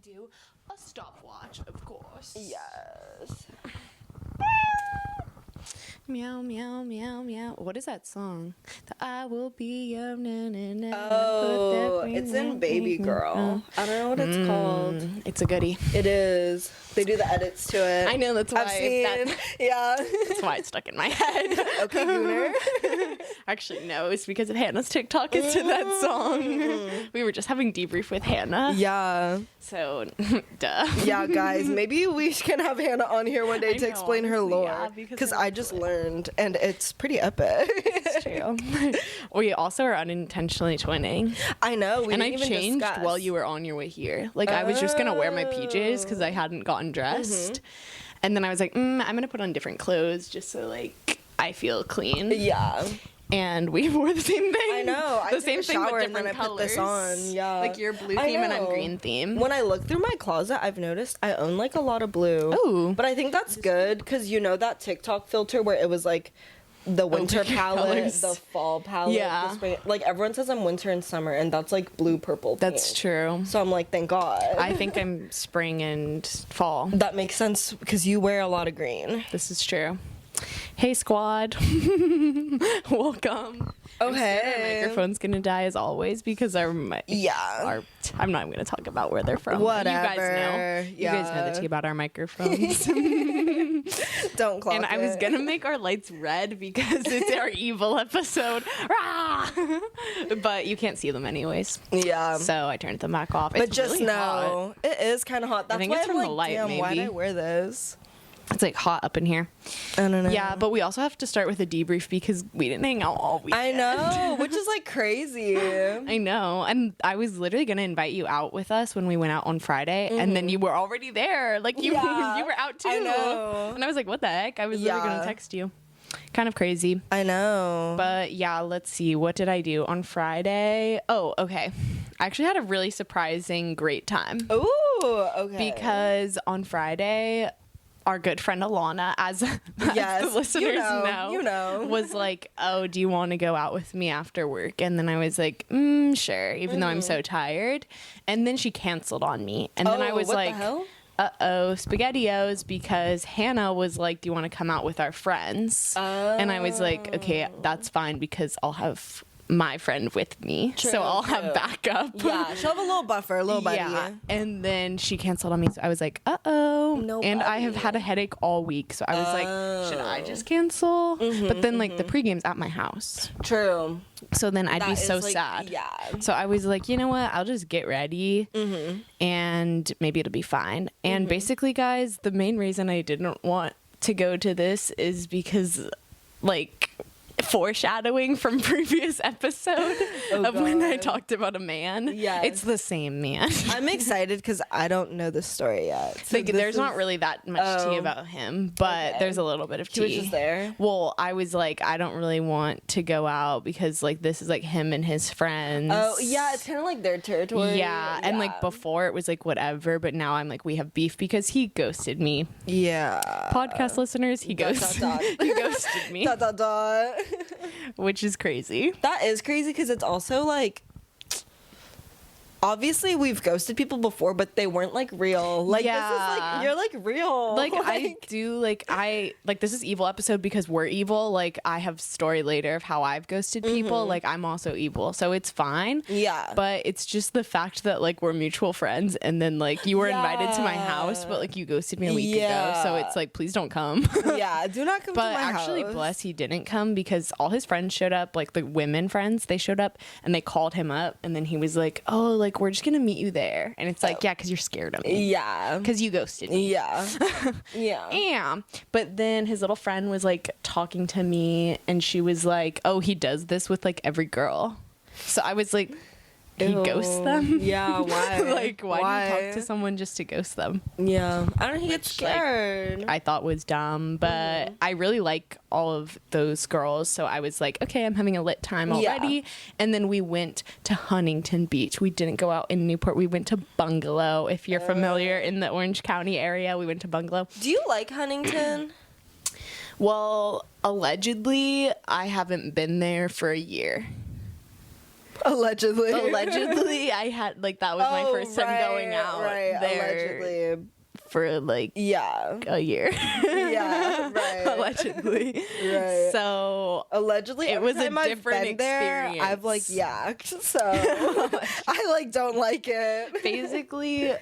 they do a stopwatch, of course. Yes. Meow, meow, meow, meow. What is that song? The I will be your na na na. Oh, it's in Baby Girl. I don't know what it's called. It's a goodie. It is. They do the edits to it. I know, that's why. I've seen. Yeah. That's why it's stuck in my head. Okay, Gooner. Actually, no, it's because of Hannah's TikTok is to that song. We were just having debrief with Hannah. Yeah. So, duh. Yeah, guys, maybe we can have Hannah on here one day to explain her lore. Yeah, because I just learned, and it's pretty epic. It's true. We also are unintentionally twinning. I know. We and didn't I even changed discuss. while you were on your way here. Like, I was just going to wear my PJs because I hadn't gotten dressed. And then I was like, I'm going to put on different clothes just so, like, I feel clean. Yeah. And we wore the same thing. I know. The same thing with and then different I colors. put this on. Yeah. Like your blue theme and I'm green theme. When I look through my closet, I've noticed I own like a lot of blue. Ooh. But I think that's good because you know that TikTok filter where it was like the winter palette, colors. the fall palette, Yeah. the spring. Like everyone says I'm winter and summer, and that's like blue, purple, pink. That's true. So I'm like, thank God. I think I'm spring and fall. That makes sense because you wear a lot of green. This is true. Hey, squad. Welcome. Oh, I'm scared hey. Our microphone's gonna die as always because I'm not even gonna talk about where they're from. Whatever. You guys know. You guys know the tea about our microphones. Don't clock And I was it. gonna make our lights red because it's our evil episode. Rah! But you can't see them anyways. Yeah. So I turned them back off. But It's just really know hot. it is kind of hot. That's think why it's I'm from like, the light, damn, why did I maybe. wear this? It's like hot up in here. I don't know. Yeah, but we also have to start with a debrief because we didn't hang out all weekend. I know, which is like crazy. I know. And I was literally going to invite you out with us when we went out on Friday. And then you were already there. Like, you, Yeah, you were out too. I know. And I was like, what the heck? I was literally going Yeah. to text you. Kind of crazy. I know. But yeah, let's see. What did I do on Friday? Oh, okay. I actually had a really surprising great time. Ooh, okay. Because on Friday, our good friend Alana, as Yes, the listeners you know. was like, oh, do you want to go out with me after work? And then I was like, sure, even though I'm so tired. And then she canceled on me. And then I was what like, the hell? uh-oh, SpaghettiOs, because Hannah was like, do you want to come out with our friends? And I was like, okay, that's fine because I'll have my friend with me. So I'll have backup. Yeah, she'll have a little buffer, a little buddy. Yeah. And then she canceled on me. So I was like, uh-oh. No and I have buddy. had a headache all week. So I was like, should I just cancel? But then like the pregame's at my house. True. So then I'd That be is, so like, sad. yeah. So I was like, you know what? I'll just get ready and maybe it'll be fine. And basically, guys, the main reason I didn't want to go to this is because, like, foreshadowing from previous episode of when I God. talked about a man. Yes. It's the same man. I'm excited because I don't know the story yet. So Like, this there's is- not really that much tea Oh. about him, but Okay. there's a little bit of tea. He was just there. Well, I was like, I don't really want to go out because like this is like him and his friends. Oh, yeah, it's kind of like their territory. Yeah, and like before it was like whatever, but now I'm like we have beef because he ghosted me. Yeah. Podcast listeners, he dot, ghosted dot. he ghosted me, Dot, dot, dot. which is crazy. That is crazy because it's also like, obviously we've ghosted people before, but they weren't like real. Like this is Yeah. like you're like real. Like I do like this is evil episode because we're evil. Like I have story later of how I've ghosted people. Like I'm also evil, so it's fine. Yeah. But it's just the fact that like we're mutual friends, and then like you were invited to my house, but like you ghosted me a week ago. So it's like please don't come. Yeah, do not come But to my actually, house. bless he didn't come because all his friends showed up, like the women friends, they showed up and they called him up, and then he was like, "Oh, like we're just gonna meet you there," and it's like, yeah, because you're scared of me, Yeah. because you ghosted me. Yeah. Yeah. Yeah. But then his little friend was like talking to me, and she was like, "Oh, he does this with like every girl." So I was like, he ghosts them? Yeah, why? Like, why do you talk to someone just to ghost them? Yeah. I don't think it's Which, like, scared. I thought was dumb, but I really like all of those girls. So I was like, okay, I'm having a lit time already. Yeah. And then we went to Huntington Beach. We didn't go out in Newport. We went to Bungalow. If you're familiar in the Orange County area, we went to Bungalow. Do you like Huntington? Well, allegedly, I haven't been there for a year. Allegedly, I had, like, that was my first time going out there. Allegedly. For, like, a year. Yeah, right. Allegedly. Right. So, allegedly, it was a different experience. There, I've, like, yacked, so I, like, don't like it. Basically,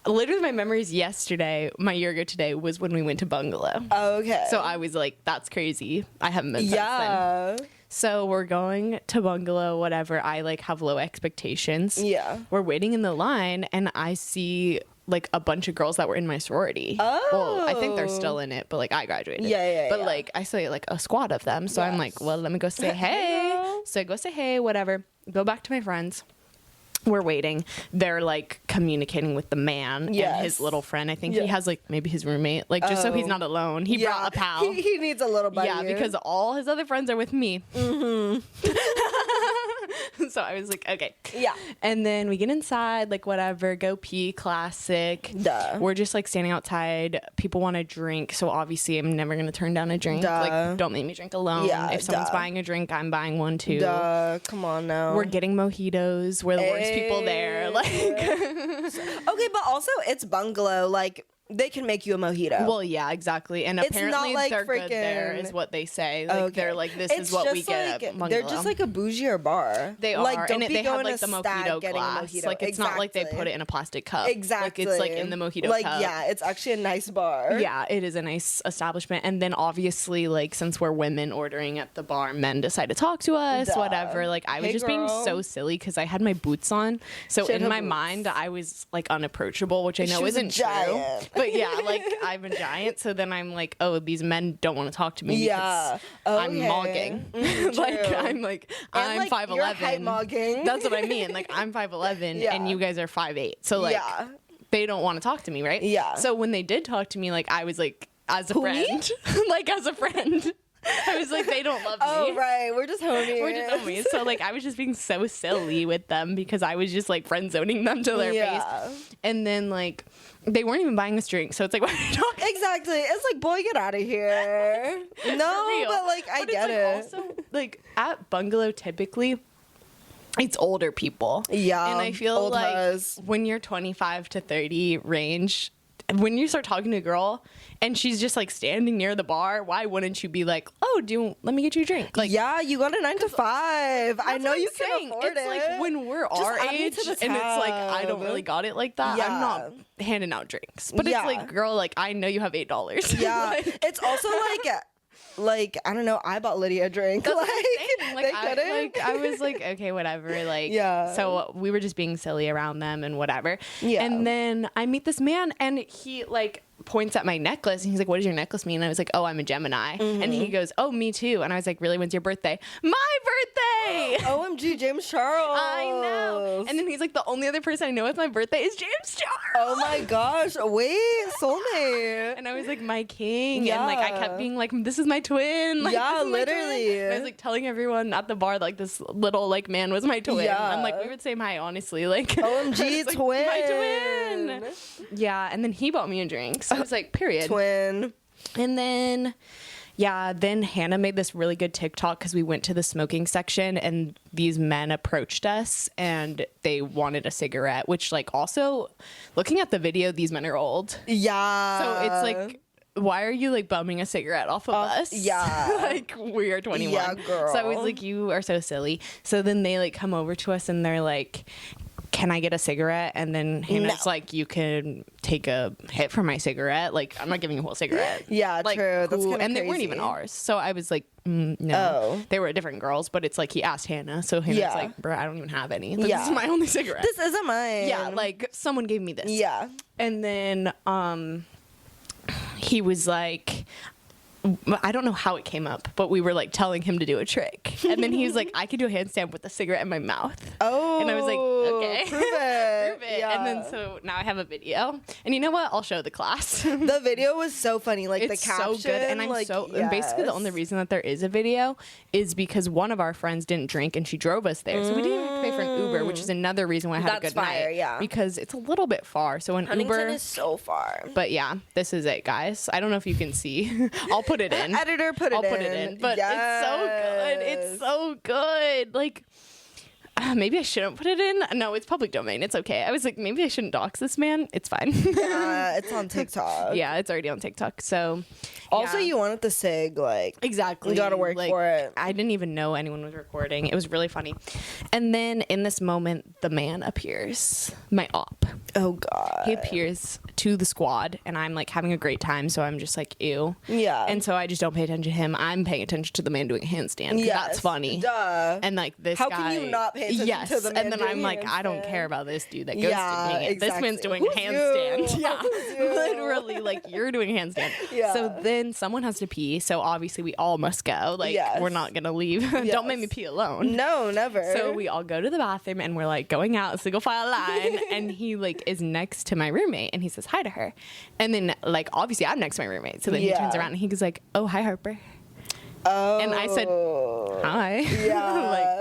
literally my memories yesterday, my year ago today, was when we went to Bungalow. Okay. So I was like, that's crazy. I haven't been since then. So we're going to Bungalow, whatever. I, like, have low expectations. Yeah. We're waiting in the line, and I see, like, a bunch of girls that were in my sorority. Oh. Well, I think they're still in it, but, like, I graduated. But, like, I saw, like, a squad of them. So I'm like, well, let me go say hey. So I go say hey, whatever. Go back to my friends. We're waiting. They're, like, communicating with the man and his little friend. I think he has, like, maybe his roommate, like, just so he's not alone. He brought a pal. He needs a little buddy. Yeah, because all his other friends are with me. Mm-hmm. So I was like, okay. Yeah. And then we get inside, like, whatever, go pee, classic. Duh. We're just, like, standing outside. People want a drink, so obviously I'm never going to turn down a drink. Duh. Like, don't make me drink alone. Yeah, if someone's buying a drink, I'm buying one too. Duh. Come on now. We're getting mojitos. We're the worst people there. Like, okay, but also it's Bungalow. Like, they can make you a mojito. well, yeah, exactly. And It's apparently not like they're good there, freaking- is what they say. Like, they're like, this is what we get at Bungalow. They're just like a bougier bar. They are, like, don't and be they have, going like, to the Stag mojito getting a glass. mojito. Like, it's not like they put it in a plastic cup. Exactly. Like, it's, like, in the mojito like, cup. yeah, it's actually a nice bar. Yeah, it is a nice establishment. And then obviously, like, since we're women ordering at the bar, men decide to talk to us, Duh. whatever. Like, I was Hey, just being girl. so silly because I had my boots on. So She had in her my boots. mind, I was, like, unapproachable, which I know She was a isn't true. giant. But yeah, like, I'm a giant. So then I'm like, oh, these men don't want to talk to me Yeah. because I'm Okay. mogging. Like, true. I'm like, And, I'm like, 5'11". you're height mogging. That's what I mean. Like, I'm 5'11", Yeah. and you guys are 5'8". So, like, Yeah. they don't want to talk to me, right? Yeah. So when they did talk to me, like, I was like, as a Who, friend, like, as a friend, I was like, they don't love me. Oh, right. We're just homies. We're just homies. So, like, I was just being so silly with them because I was just, like, friend zoning them to their face. And then, like, they weren't even buying us drinks. So it's like, why are you talking? Exactly. It's like, boy, get out of here. No, real. but, like, I But get it's, it. like, also, like, at Bungalow, typically, it's older people. Yeah. And I feel old like huzz. when you're 25 to 30 range, when you start talking to a girl and she's just, like, standing near the bar, why wouldn't you be like, oh, let me get you a drink? Like, yeah, you got a 9 to 5. I that's know what you I'm can saying. afford It's it. like when we're Just our add me age to and the it's like, I don't tab. really got it like that. Yeah. I'm not handing out drinks. But Yeah. it's like, girl, like, I know you have $8. Yeah. Like, It's also like, I don't know, I bought Lydia a drink. that's Like, what I'm saying. Like, they couldn't. I was like, okay, whatever. Like, Yeah. So we were just being silly around them and whatever. Yeah. And then I meet this man and he, like, points at my necklace and he's like, what does your necklace mean? And I was like, oh, I'm a Gemini. Mm-hmm. And he goes, oh, me too. And I was like, really, when's your birthday? My birthday! OMG, James Charles. I know. And then he's like, the only other person I know with my birthday is James Charles. Oh my gosh. Wait, soulmate. And I was like, my king. And, like, I kept being like, this is my twin. Like, Yeah, this is my literally. twin. And I was like telling everyone at the bar, like, this little, like, man was my twin. Yeah. I'm like, we would say hi, honestly. Like, OMG, like, twin. my twin. Yeah. And then he bought me a drink. So I was like, period. Twin. And then, yeah, then Hannah made this really good TikTok because we went to the smoking section and these men approached us and they wanted a cigarette, which, like, also looking at the video, these men are old. Yeah. So it's like, why are you, like, bumming a cigarette off of us? Yeah. Like, we are 21. Yeah, girl. So I was like, you are so silly. So then they, like, come over to us and they're like, can I get a cigarette? And then Hannah's like, you can take a hit from my cigarette. Like, I'm not giving you a whole cigarette. Yeah, like, true. That's cool. kinda And they weren't crazy. even ours. So I was like, no. Oh. They were different girls, but it's like he asked Hannah. So Hannah's Yeah. like, bro, I don't even have any. This Yeah. is my only cigarette. This isn't mine. Yeah, like, someone gave me this. Yeah. And then he was like, I don't know how it came up, but we were, like, telling him to do a trick. And then he was like, I could do a handstand with a cigarette in my mouth. Oh. And I was like, okay. Prove it. Prove it. Yeah. And then so now I have a video. And you know what? I'll show the class. The video was so funny. Like, It's the caption. so good. And I'm like, and basically the only reason that there is a video is because one of our friends didn't drink and she drove us there. So we didn't even have to pay for an Uber, which is another reason why I had That's a good fire, night. yeah. Because it's a little bit far. So an Huntington Uber is so far. But yeah, this is it, guys. I don't know if you can see. I'll put it in. Editor, I'll put it in. But it's so good. It's so good. Like, maybe I shouldn't put it in. No, it's public domain. It's okay. I was like, maybe I shouldn't dox this man. It's fine. Yeah, it's on TikTok. Yeah, it's already on TikTok. So also, yeah. you wanted the SIG, like, exactly. you gotta work like, for it. I didn't even know anyone was recording. It was really funny. And then in this moment, the man appears. My op. Oh God. He appears to the squad, and I'm like having a great time. So I'm just like, ew. Yeah. And so I just don't pay attention to him. I'm paying attention to the man doing a handstand. 'Cause that's funny. Duh. And like this How guy. can you not pay attention to the man and then doing I'm like, I don't handstand? care about this dude that ghosted me. exactly. This man's doing Who's a handstand. you? Yeah. Who's you? Literally, like you're doing a handstand. Yeah. So then someone has to pee. So obviously we all must go. Like Yes. we're not gonna leave. Don't make me Yes. pee alone. No, never. So we all go to the bathroom and we're like going out single file line, and he like is next to my roommate and he says hi to her, and then like obviously I'm next to my roommate, so then he turns around and he goes like, oh, hi Harper. Oh. And I said, hi. Yeah.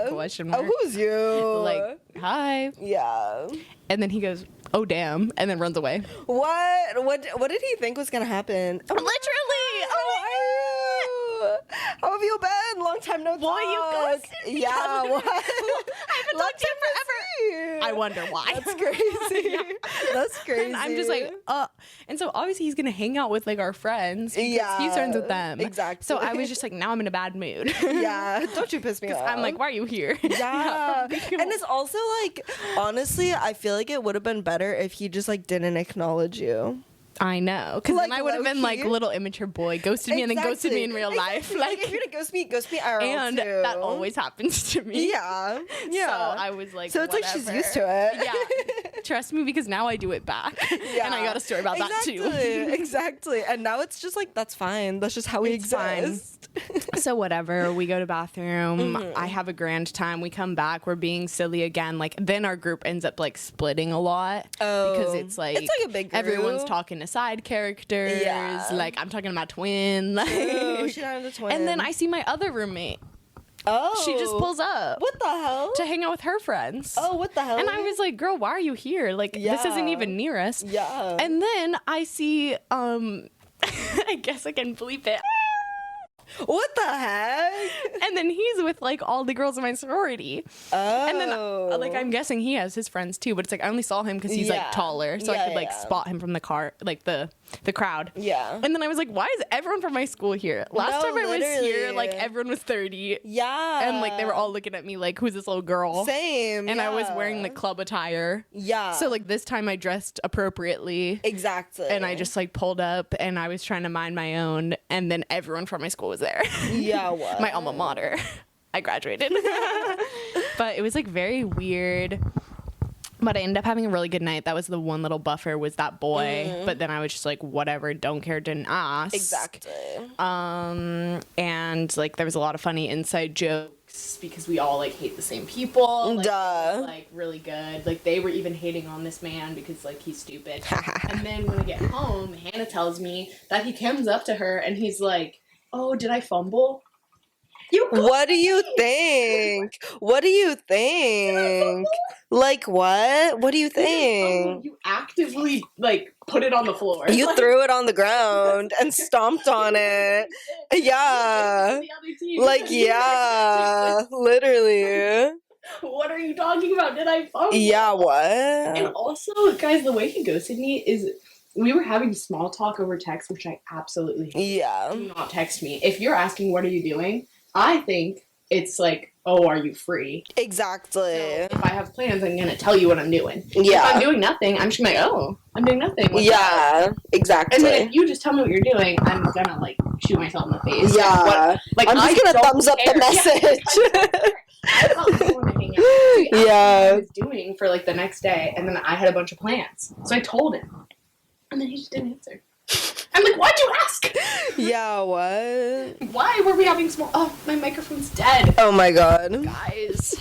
like question mark. Oh, who's you? Like, hi. Yeah. And then he goes, oh damn, and then runs away. What did he think was gonna happen? Oh, Literally. Oh how have you been? Long time no talk. Boy, you ghosted me. Yeah, what? I haven't talked to him forever. I wonder why. That's crazy. That's crazy. And I'm just like, and so obviously he's gonna hang out with like our friends because Yeah, he's friends with them. exactly. So I was just like, now I'm in a bad mood. yeah, don't you piss me off. I'm like, why are you here? Yeah. And it's also like, honestly, I feel like it would have been better if he just like didn't acknowledge you. I know, because Like, then I would have been like low-key. little immature boy, ghosted me and then ghosted me in real life. Exactly. Like, if you're gonna ghost me IRL and too. that always happens to me. Yeah. Yeah. So I was like, so it's like she's whatever. used to it. Yeah. Trust me, because now I do it back. Yeah. And I got a story about that too. Exactly. And now it's just like, that's fine. That's just how we It's fine. exist. So whatever, we go to bathroom. Mm-hmm. I have a grand time. We come back. We're being silly again. Like then our group ends up like splitting a lot because it's like a big group. everyone's talking to side characters. Yeah. Like I'm talking about twin. Like, Oh, she's not a twin. and then I see my other roommate. Oh. She just pulls up What the hell? to hang out with her friends. Oh, what the hell? And I was like, girl, why are you here? Like this isn't Yeah. even near us. Yeah. And then I see I guess I can bleep it. What the heck? And then he's with like all the girls in my sorority. Oh. And then like I'm guessing he has his friends too, but it's like I only saw him because he's Yeah. like taller, so I Yeah, could like yeah. spot him from the car, like the crowd. Yeah. And then I was like, why is everyone from my school here? Last No, time I was here, literally. like everyone was 30. Yeah. And like they were all looking at me like, who's this little girl? Same. And I was yeah. wearing the club attire. Yeah. So like this time I dressed appropriately. Exactly. And I just like pulled up and I was trying to mind my own, and then everyone from my school was there. Yeah, what? My alma mater. I graduated. But it was like very weird. But I ended up having a really good night. That was the one little buffer, was that boy. But then I was just like, whatever, don't care, didn't ask. Exactly. And like there was a lot of funny inside jokes because we all like hate the same people. Like, Duh. it was, like really good. Like they were even hating on this man because like he's stupid. And then when we get home, Hannah tells me that he comes up to her and he's like, oh, did I fumble? What do you think? What do you think? Like what? What do you think? You actively like put it on the floor. You Like, threw it on the ground and stomped on it. Yeah. the other team. Like, yeah. Literally. What are you talking about? Did I fumble? Yeah, And what? also, guys, the way he ghosted me is we were having small talk over text, which I absolutely hate. Yeah. Do not text me. If you're asking, what are you doing? I think it's like, oh, are you free? Exactly. So if I have plans, I'm going to tell you what I'm doing. Yeah. If I'm doing nothing, I'm just gonna be like, oh, I'm doing nothing. What's up? Yeah, exactly. And then if you just tell me what you're doing, I'm gonna like shoot myself in the face. Yeah. Like, I'm just I gonna don't thumbs up the care. message. I felt like I wanted to hang out. So he asked me Yeah. what I was doing for like the next day, and then I had a bunch of plans. So I told him, and then he just didn't answer. I'm like, why'd you ask? Yeah, what? Why were we having small? Oh, my microphone's dead. Oh my god. Guys.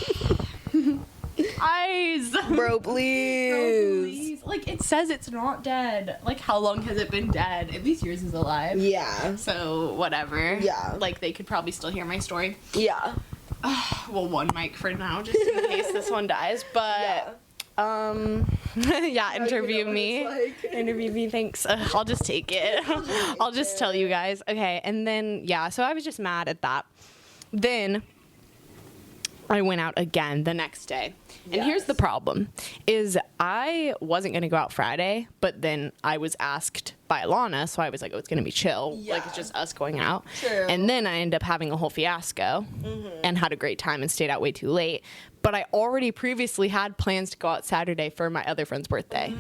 Guys. Bro, Oh, please. please. Like, it says it's not dead. Like, how long has it been dead? At least yours is alive. Yeah. So, whatever. Yeah. Like, they could probably still hear my story. Yeah. Well, one mic for now, just in case this one dies. But, yeah, interview me. Interview me, thanks. I'll just take it. I'll just tell you guys. Okay, and then, yeah, so I was just mad at that. Then, I went out again the next day. And here's the problem, is I wasn't going to go out Friday, but then I was asked by Alana, so I was like, oh, it's going to be chill. Yeah. Like, it's just us going out. True. And then I ended up having a whole fiasco and had a great time and stayed out way too late. But I already previously had plans to go out Saturday for my other friend's birthday.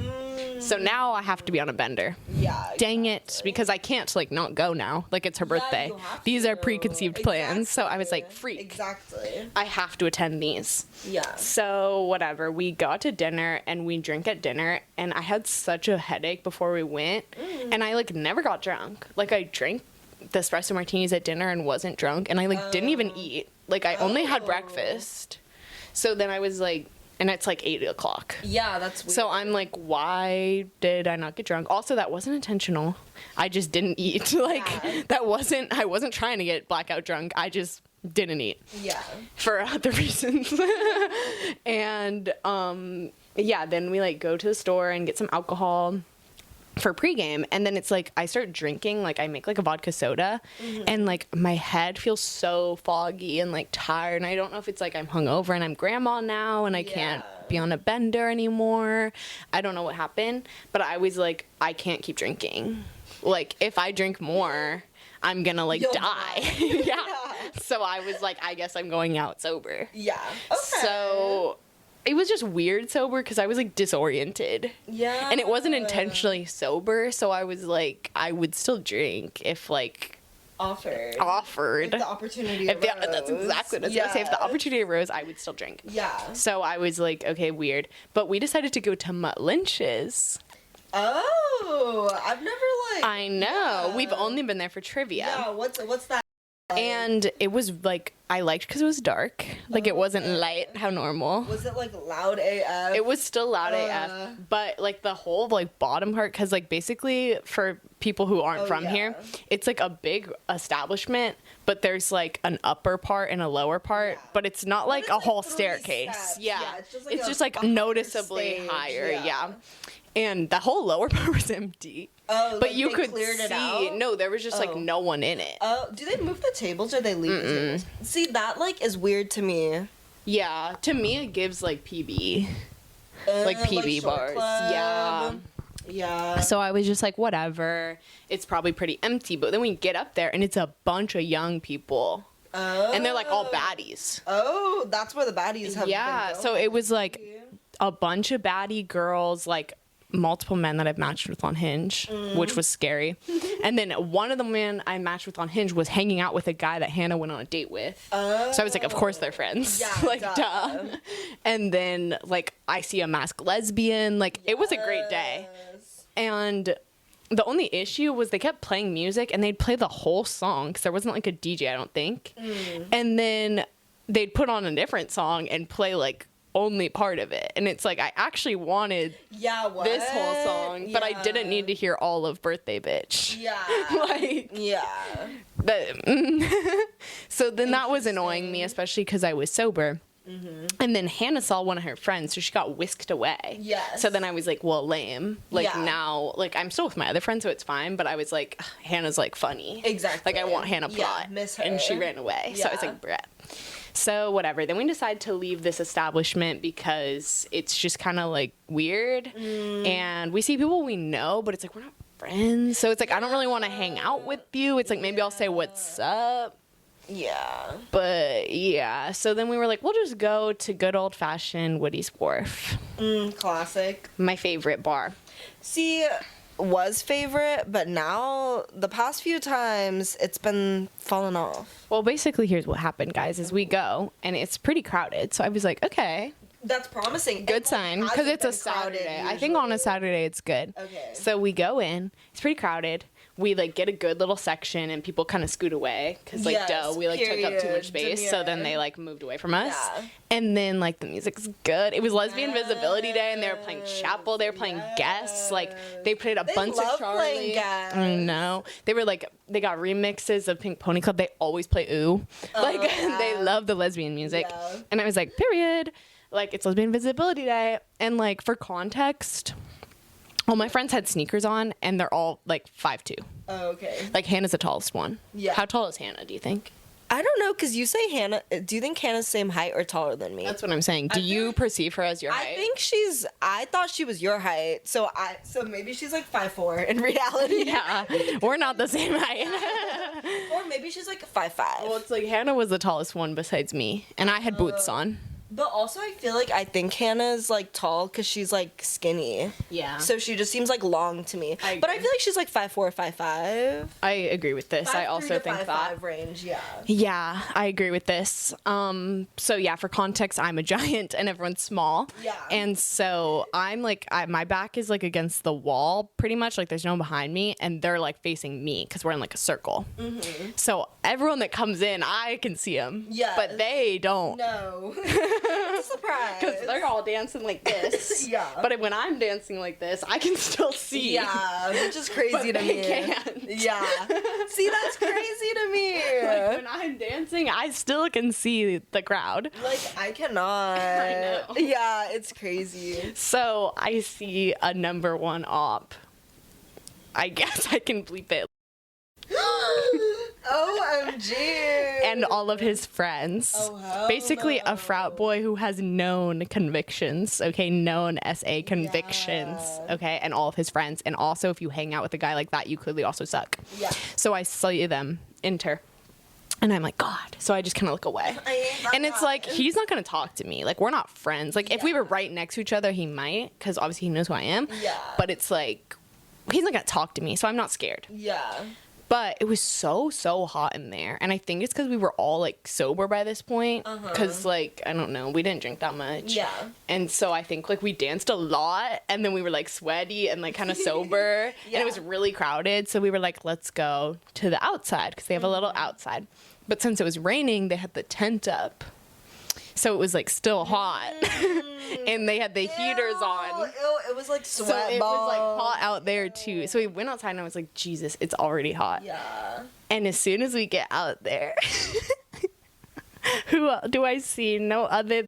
So now I have to be on a bender. Yeah. Exactly. Dang it, because I can't, like, not go now. Like, it's her birthday. you have These are to. preconceived plans. So I was like, freak. Exactly. I have to attend these. Yeah. So whatever, we got to dinner and we drank at dinner, and I had such a headache before we went, and I like never got drunk. Like, I drank the espresso martinis at dinner and wasn't drunk, and I like didn't even eat. Like, I only had breakfast. So then I was like, and it's like 8 o'clock. Yeah, that's weird. So I'm like, why did I not get drunk? Also, that wasn't intentional. I just didn't eat. Like, I wasn't trying to get blackout drunk. I just didn't eat. Yeah. For other reasons. And, yeah, then we, like, go to the store and get some alcohol for pregame, and then it's like I start drinking, like I make like a vodka soda, and like my head feels so foggy and like tired, and I don't know if it's like I'm hungover and I'm grandma now and I can't be on a bender anymore. I don't know what happened, but I was like, I can't keep drinking. Like, if I drink more, I'm gonna like die. Yeah. So I was like, I guess I'm going out sober. Yeah. Okay. So it was just weird sober because I was like disoriented. Yeah. And it wasn't intentionally sober, so I was like, I would still drink if like offered. If the opportunity arose. That's exactly what I was gonna say. If the opportunity arose, I would still drink. Yeah. So I was like, okay, weird. But we decided to go to Mutt Lynch's. Oh, I've never like. I know. Yeah. We've only been there for trivia. Yeah. What's that? And it was like, I liked because it was dark. Like, it wasn't light, how normal. Was it like loud AF? It was still loud AF. But like the whole like bottom part, because like basically for people who aren't from here, it's like a big establishment, but there's like an upper part and a lower part, but it's not like a whole staircase. Steps. Yeah. It's just like noticeably stage. higher. Yeah. And the whole lower part was empty. Oh, but like you they could cleared it see. out? No, there was just like no one in it. Oh, do they move the tables or they leave the tables? See, that like is weird to me. Yeah, to me it gives like PB. Like PB short bars. club. Yeah. Yeah. So I was just like, whatever. It's probably pretty empty. But then we get up there and it's a bunch of young people. Oh. And they're like all baddies. Oh, that's where the baddies have been going. So it was like a bunch of baddie girls, like multiple men that I've matched with on Hinge, which was scary. And then one of the men I matched with on Hinge was hanging out with a guy that Hannah went on a date with. So I was like, of course they're friends. Yeah, like, duh. And then, like, I see a masked lesbian. Like, it was a great day. And the only issue was they kept playing music, and they'd play the whole song, because there wasn't, like, a DJ, I don't think. And then they'd put on a different song and play, like, only part of it, and it's like I actually wanted this whole song, but I didn't need to hear all of Birthday Bitch. So then that was annoying me, especially because I was sober. And then Hannah saw one of her friends, so she got whisked away. So then I was like, well, lame. Like, now, like, I'm still with my other friends, so it's fine, but I was like, Hannah's like funny. Exactly. Like, I want Hannah plot. Miss her. And she ran away. So I was like, Brett. So whatever. Then we decided to leave this establishment because it's just kind of like weird. And we see people we know, but it's like, we're not friends. So it's like, I don't really want to hang out with you. It's like, maybe I'll say what's up. Yeah. But yeah. So then we were like, we'll just go to good old fashioned Woody's Wharf. Classic. My favorite bar. See, was favorite, but now the past few times it's been falling off. Well, basically here's what happened, guys, is we go and it's pretty crowded. So I was like, okay, that's promising. Good sign, because it's a Saturday. I think on a Saturday it's good. Okay. So we go in, it's pretty crowded. We like get a good little section and people kind of scoot away because like we like took up too much space. So then they like moved away from us. And then like the music's good. It was Lesbian Visibility Day and they were playing Chapel. They were playing Guests. Like they played a bunch of Charlie. I know. They were like, they got remixes of Pink Pony Club. They always play Ooh. Like they love the lesbian music. And I was like, period. Like it's Lesbian Visibility Day. And like for context, all my friends had sneakers on, and they're all, like, 5'2". Oh, okay. Like, Hannah's the tallest one. Yeah. How tall is Hannah, do you think? I don't know, because you say Hannah. Do you think Hannah's same height or taller than me? That's what I'm saying. Do you perceive her as your height? I think I thought she was your height. So maybe she's like 5'4" in reality. Yeah, we're not the same height. Or maybe she's like 5'5". Well, it's like Hannah was the tallest one besides me, and I had boots on. But also, I feel like I think Hannah's like tall because she's like skinny. Yeah. So she just seems like long to me. I But I agree. feel like she's like 5'4", 5'5". I agree with this. I 5'3" also to think 5'5" that. range, yeah. Yeah, I agree with this. So yeah, for context, I'm a giant and everyone's small. Yeah. And so I'm like, my back is like against the wall pretty much. Like there's no one behind me, and they're like facing me because we're in like a circle. Mm-hmm. So everyone that comes in, I can see them. Yes. But they don't. No. It's a surprise. Because they're all dancing like this. Yeah. But when I'm dancing like this, I can still see. Yeah, which is crazy But to they me. can't. Yeah. See, that's crazy to me. Like when I'm dancing, I still can see the crowd. Like, I cannot. I know. Yeah, it's crazy. So I see a number one op. I guess I can bleep it. OMG. And all of his friends. Oh, hell Basically no. a frat boy who has known convictions, okay? Known SA convictions, Yeah. okay? And all of his friends. And also, if you hang out with a guy like that, you clearly also suck. Yeah. So I see them enter. And I'm like, God. So I just kind of look away. I hate that And it's guy. like, he's not going to talk to me. Like, we're not friends. Like, if we were right next to each other, he might. Because obviously he knows who I am. Yeah. But it's like, he's not going to talk to me. So I'm not scared. Yeah. But it was so hot in there. And I think it's because we were all, like, sober by this point. Because, like, I don't know. We didn't drink that much. Yeah. And so I think, like, we danced a lot. And then we were, like, sweaty and, like, kind of sober. Yeah. And it was really crowded. So we were like, let's go to the outside. Because they have a little outside. But since it was raining, they had the tent up. So it was, like, still hot. And they had the heaters on. Ew, it was like sweat So it was like balls. hot out there too. So we went outside and I was like, Jesus, it's already hot. Yeah. And as soon as we get out there, who do I see? No other.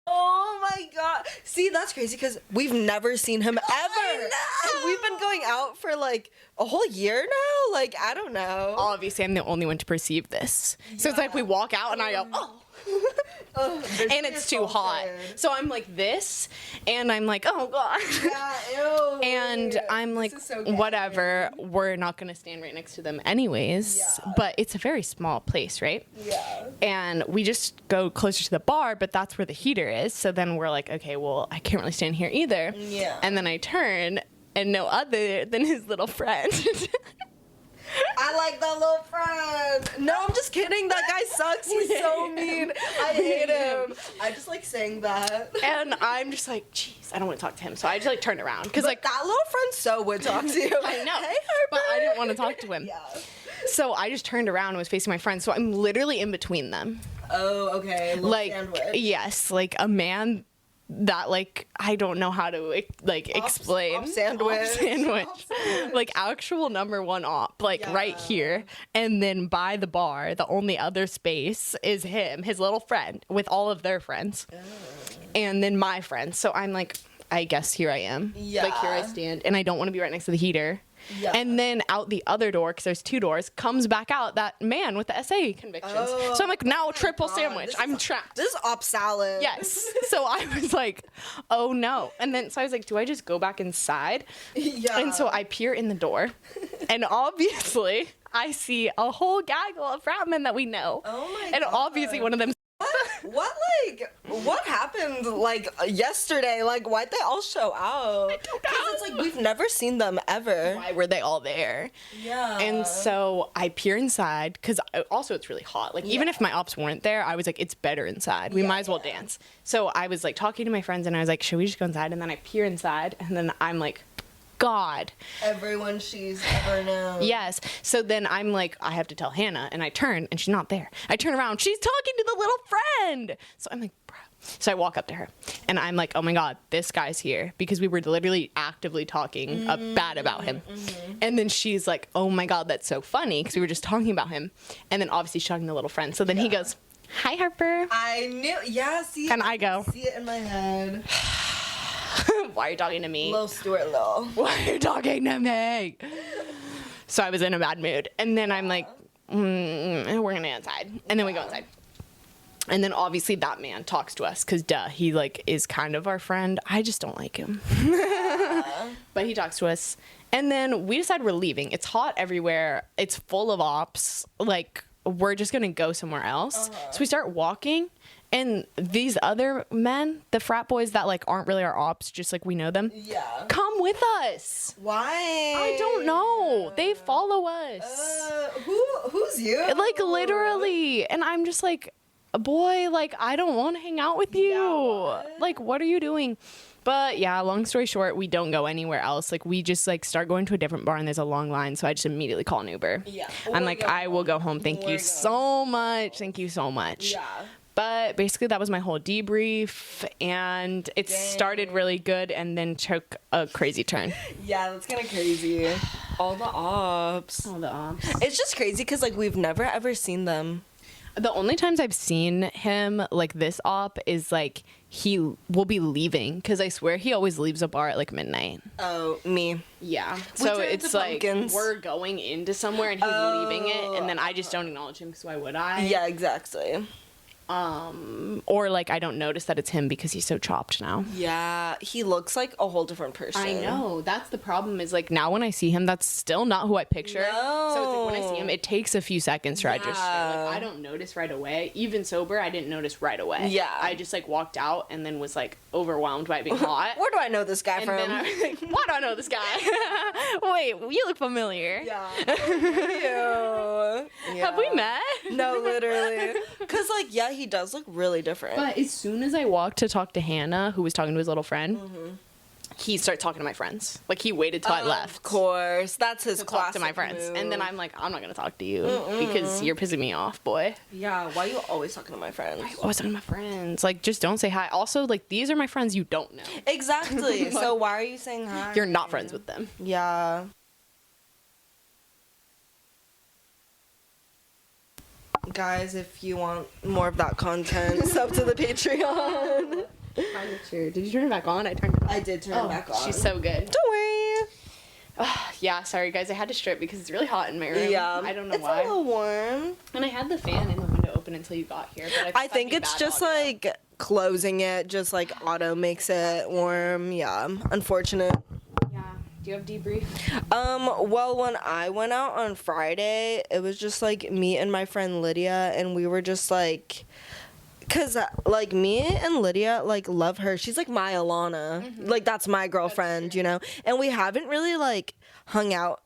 Oh my god. See, that's crazy because we've never seen him ever. And we've been going out for like a whole year now. Like, I don't know. Obviously, I'm the only one to perceive this. So it's like we walk out and I go, oh. And it's too hot. So I'm like this, and I'm like, oh god. Yeah, ew. And I'm like, This is so gay. whatever, we're not going to stand right next to them anyways. Yeah. But it's a very small place, right? Yeah. And we just go closer to the bar, but that's where the heater is. So then we're like, okay, well, I can't really stand here either. Yeah. And then I turn, and no other than his little friend. I like that little friend. No, I'm just kidding. That guy sucks. He's so mean. I hate him. I just like saying that. And I'm just like, jeez, I don't want to talk to him. So I just like turned around. Because like, that little friend so would talk to you. I know. Hey, But I Harper. didn't want to talk to him. Yeah. So I just turned around and was facing my friend. So I'm literally in between them. Oh, okay. Little Like, sandwich. yes, like a man that like I don't know how to like explain. op sandwich. Op sandwich. Op sandwich. Like actual number one op, like right Yeah. here. And then by the bar, the only other space is him, his little friend, with all of their friends. Oh. And then my friends. So I'm like, I guess here I am. Yeah. Like here I stand. And I don't want to be right next to the heater. Yeah. And then out the other door, because there's two doors, comes back out that man with the SA convictions. Oh, so I'm like, now my triple God, sandwich. this I'm is- trapped. This is op salad. Yes. So I was like, oh no. And then so I was like, do I just go back inside? Yeah. And so I peer in the door. And obviously I see a whole gaggle of frat men that we know. Oh my And God. obviously one of them. What happened like yesterday? Like, why'd they all show out? don't know. 'Cause it's like we've never seen them ever. Why were they all there? Yeah. And so I peer inside because also it's really hot. Like even Yeah. if my ops weren't there, I was like, it's better inside. We Yeah, might as well yeah. dance. So I was like talking to my friends and I was like, should we just go inside? And then I peer inside and then I'm like, God. Everyone she's ever known. Yes. So then I'm like, I have to tell Hannah, and I turn, and she's not there. I turn around, she's talking to the little friend. So I'm like, bro. So I walk up to her, and I'm like, oh my God, this guy's here, because we were literally actively talking bad about him. And then she's like, oh my God, that's so funny, because we were just talking about him. And then obviously she's talking to the little friend. So then he goes, hi, Harper. I knew. Yeah. See. And I go, See it in my head. why are you talking to me? Lil Stuart Lil. Why are you talking to me? So I was in a bad mood. And then I'm like, we're gonna go inside. And then we go inside. And then obviously that man talks to us because he like is kind of our friend. I just don't like him. But he talks to us. And then we decide we're leaving. It's hot everywhere. It's full of ops. Like, we're just gonna go somewhere else. So we start walking, and these other men, the frat boys that like aren't really our ops, just like we know them, come with us. Why? I don't know. They follow us. Who's you? Like, literally. And I'm just like, boy, like, I don't want to hang out with you. Yeah, like, what are you doing? But yeah, long story short, we don't go anywhere else. Like, we just like start going to a different bar, and there's a long line, so I just immediately call an Uber. Yeah. I'm like, I will go home. Thank you so much. Thank you so much. Yeah. But basically, that was my whole debrief, and it started really good and then took a crazy turn. Yeah, that's kind of crazy. All the ops. It's just crazy because, like, we've never ever seen them. The only times I've seen him, like, this op is, like, he will be leaving. Because I swear he always leaves a bar at, like, midnight. Oh, me. Yeah. So it's like, pumpkins. we're going into somewhere and he's leaving it. And then I just don't acknowledge him because why would I? Yeah, exactly. Or, like, I don't notice that it's him because he's so chopped now. Yeah, he looks like a whole different person. I know. That's the problem is, like, now when I see him, that's still not who I picture. No. So it's like when I see him, it takes a few seconds to register. Yeah. Like, I don't notice right away. Even sober, I didn't notice right away. Yeah. I just, like, walked out and then was, like, overwhelmed by it being hot. Where do I know this guy And from? then I was like, why do I know this guy? Wait, you look familiar. Yeah. Ew. Have we met? No, literally. Because, like, yeah, he does look really different. But as soon as I walked to talk to Hannah, who was talking to his little friend, he started talking to my friends. Like, he waited till I left. Of course. That's his To classic talk to my friends. move. And then I'm like, I'm not going to talk to you because you're pissing me off, boy. Yeah, why are you always talking to my friends? Always talking to my friends. Like, just don't say hi. Also, like, these are my friends you don't know. Exactly. So why are you saying hi? You're not friends with them. Yeah. Guys, if you want more of that content, sub to the Patreon. Did you turn it back on? I turned it on. I did turn it back on. She's so good. Don't worry. Yeah, sorry, guys. I had to strip because it's really hot in my room. Yeah. I don't know it's why. It's a little warm. And I had the fan in the window open until you got here. But I think it's just, like, closing it, just, like, auto makes it warm. Yeah. Unfortunate. Yeah. Do you have debrief? Well, when I went out on Friday, it was just, like, me and my friend Lydia, and we were just, like... Because, like, me and Lydia, like, love her. She's, like, my Alana. Like, that's my girlfriend, you know? And we haven't really, like, hung out,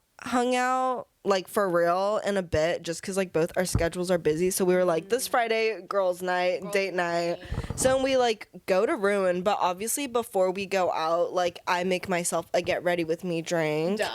like, for real in a bit, just because, like, both our schedules are busy. So we were like, this Friday, girls' night, date night. So we, like, go to Ruin. But obviously, before we go out, like, I make myself a get ready with me drink. Duh.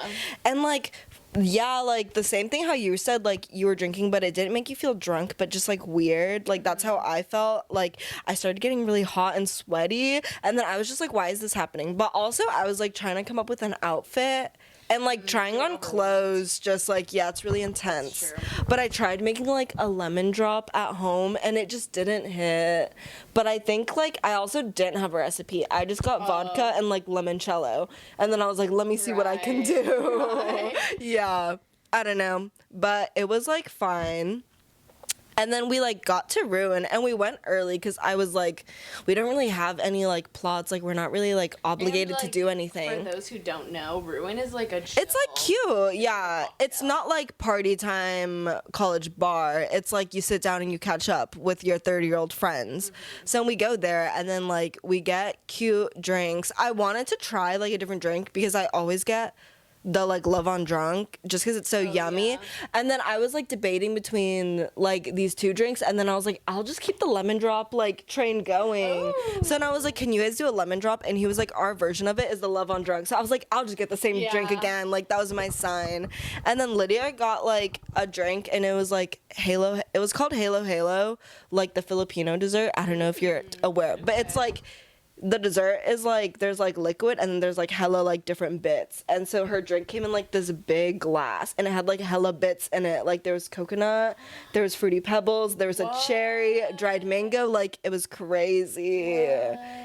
And, like... Yeah, like, the same thing how you said, like, you were drinking, but it didn't make you feel drunk, but just, like, weird. Like, that's how I felt. Like, I started getting really hot and sweaty, and then I was just like, why is this happening? But also, I was, like, trying to come up with an outfit, and, like, trying on clothes, just, like, yeah, it's really intense. But I tried making, like, a lemon drop at home, and it just didn't hit. But I think, like, I also didn't have a recipe. I just got vodka and, like, limoncello. And then I was like, let me see what I can do. Yeah, I don't know. But it was, like, fine. And then we, like, got to Ruin, and we went early because I was like, we don't really have any, like, plots. Like, we're not really, like, obligated to do anything. For those who don't know, Ruin is, like, a chill. It's, like, cute, yeah. It's not, like, party time college bar. It's, like, you sit down and you catch up with your 30-year-old friends. So we go there, and then, like, we get cute drinks. I wanted to try, like, a different drink because I always get the, like, Love on Drunk just because it's so yummy. And then I was, like, debating between, like, these two drinks, and then I was like, I'll just keep the lemon drop, like, train going. So then I was like, can you guys do a lemon drop? And he was like, our version of it is the Love on Drunk. So I was like, I'll just get the same drink again. Like, that was my sign. And then Lydia got, like, a drink, and it was like Halo. It was called Halo Halo, like the Filipino dessert. I don't know if you're aware, but it's like the dessert is like there's like liquid and then there's like hella like different bits, and so her drink came in like this big glass and it had like hella bits in it. Like there was coconut, there was fruity pebbles, there was a cherry, dried mango. Like it was crazy.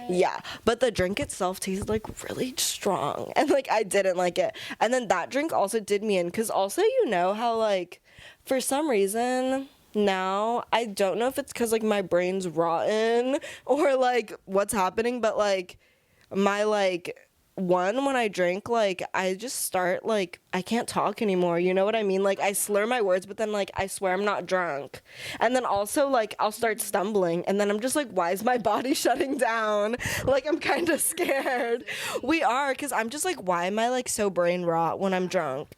Yeah, but the drink itself tasted like really strong and like I didn't like it. And then that drink also did me in, because also you know how like for some reason now, I don't know if it's because like my brain's rotten or like what's happening, but like my like when I drink, like I just start like I can't talk anymore, you know what I mean? Like I slur my words, but then like I swear I'm not drunk, and then also like I'll start stumbling, and then I'm just like, why is my body shutting down? Like I'm kind of scared. We are, because I'm just like, why am I like so brain rot when I'm drunk,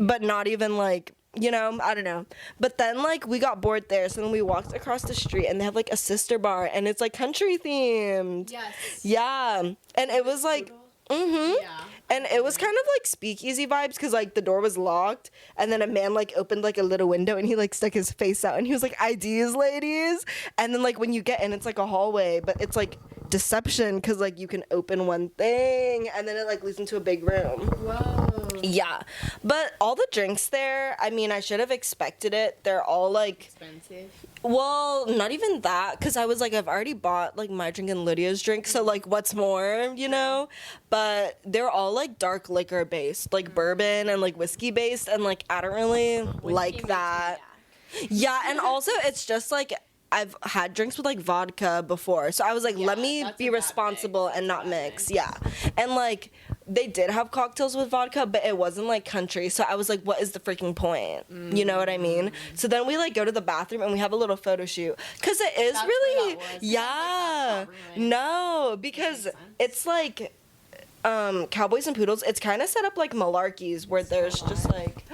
but not even like, you know, I don't know. But then like we got bored there, so then we walked across the street and they have like a sister bar and it's like country themed. Yes. Yeah. And it was like yeah. And it was kind of like speakeasy vibes, because like the door was locked and then a man like opened like a little window and he like stuck his face out and he was like, IDs, ladies. And then like when you get in, it's like a hallway, but it's like deception, because like you can open one thing and then it like leads into a big room. Whoa. Yeah, but all the drinks there, I mean, I should have expected it. They're all like Expensive. well, not even that, because I was like, I've already bought like my drink and Lydia's drink, so like what's more, you know? But they're all like dark liquor based, like bourbon and like whiskey based, and like I don't really like that. Yeah, and also it's just like I've had drinks with like vodka before, so I was like, let me be responsible and not mix. Yeah, and like they did have cocktails with vodka, but it wasn't like country, so I was like, what is the freaking point? You know what I mean? So then we like go to the bathroom and we have a little photo shoot, because it is really yeah, no, because it's like Cowboys and Poodles, it's kind of set up like Malarkeys, where there's just like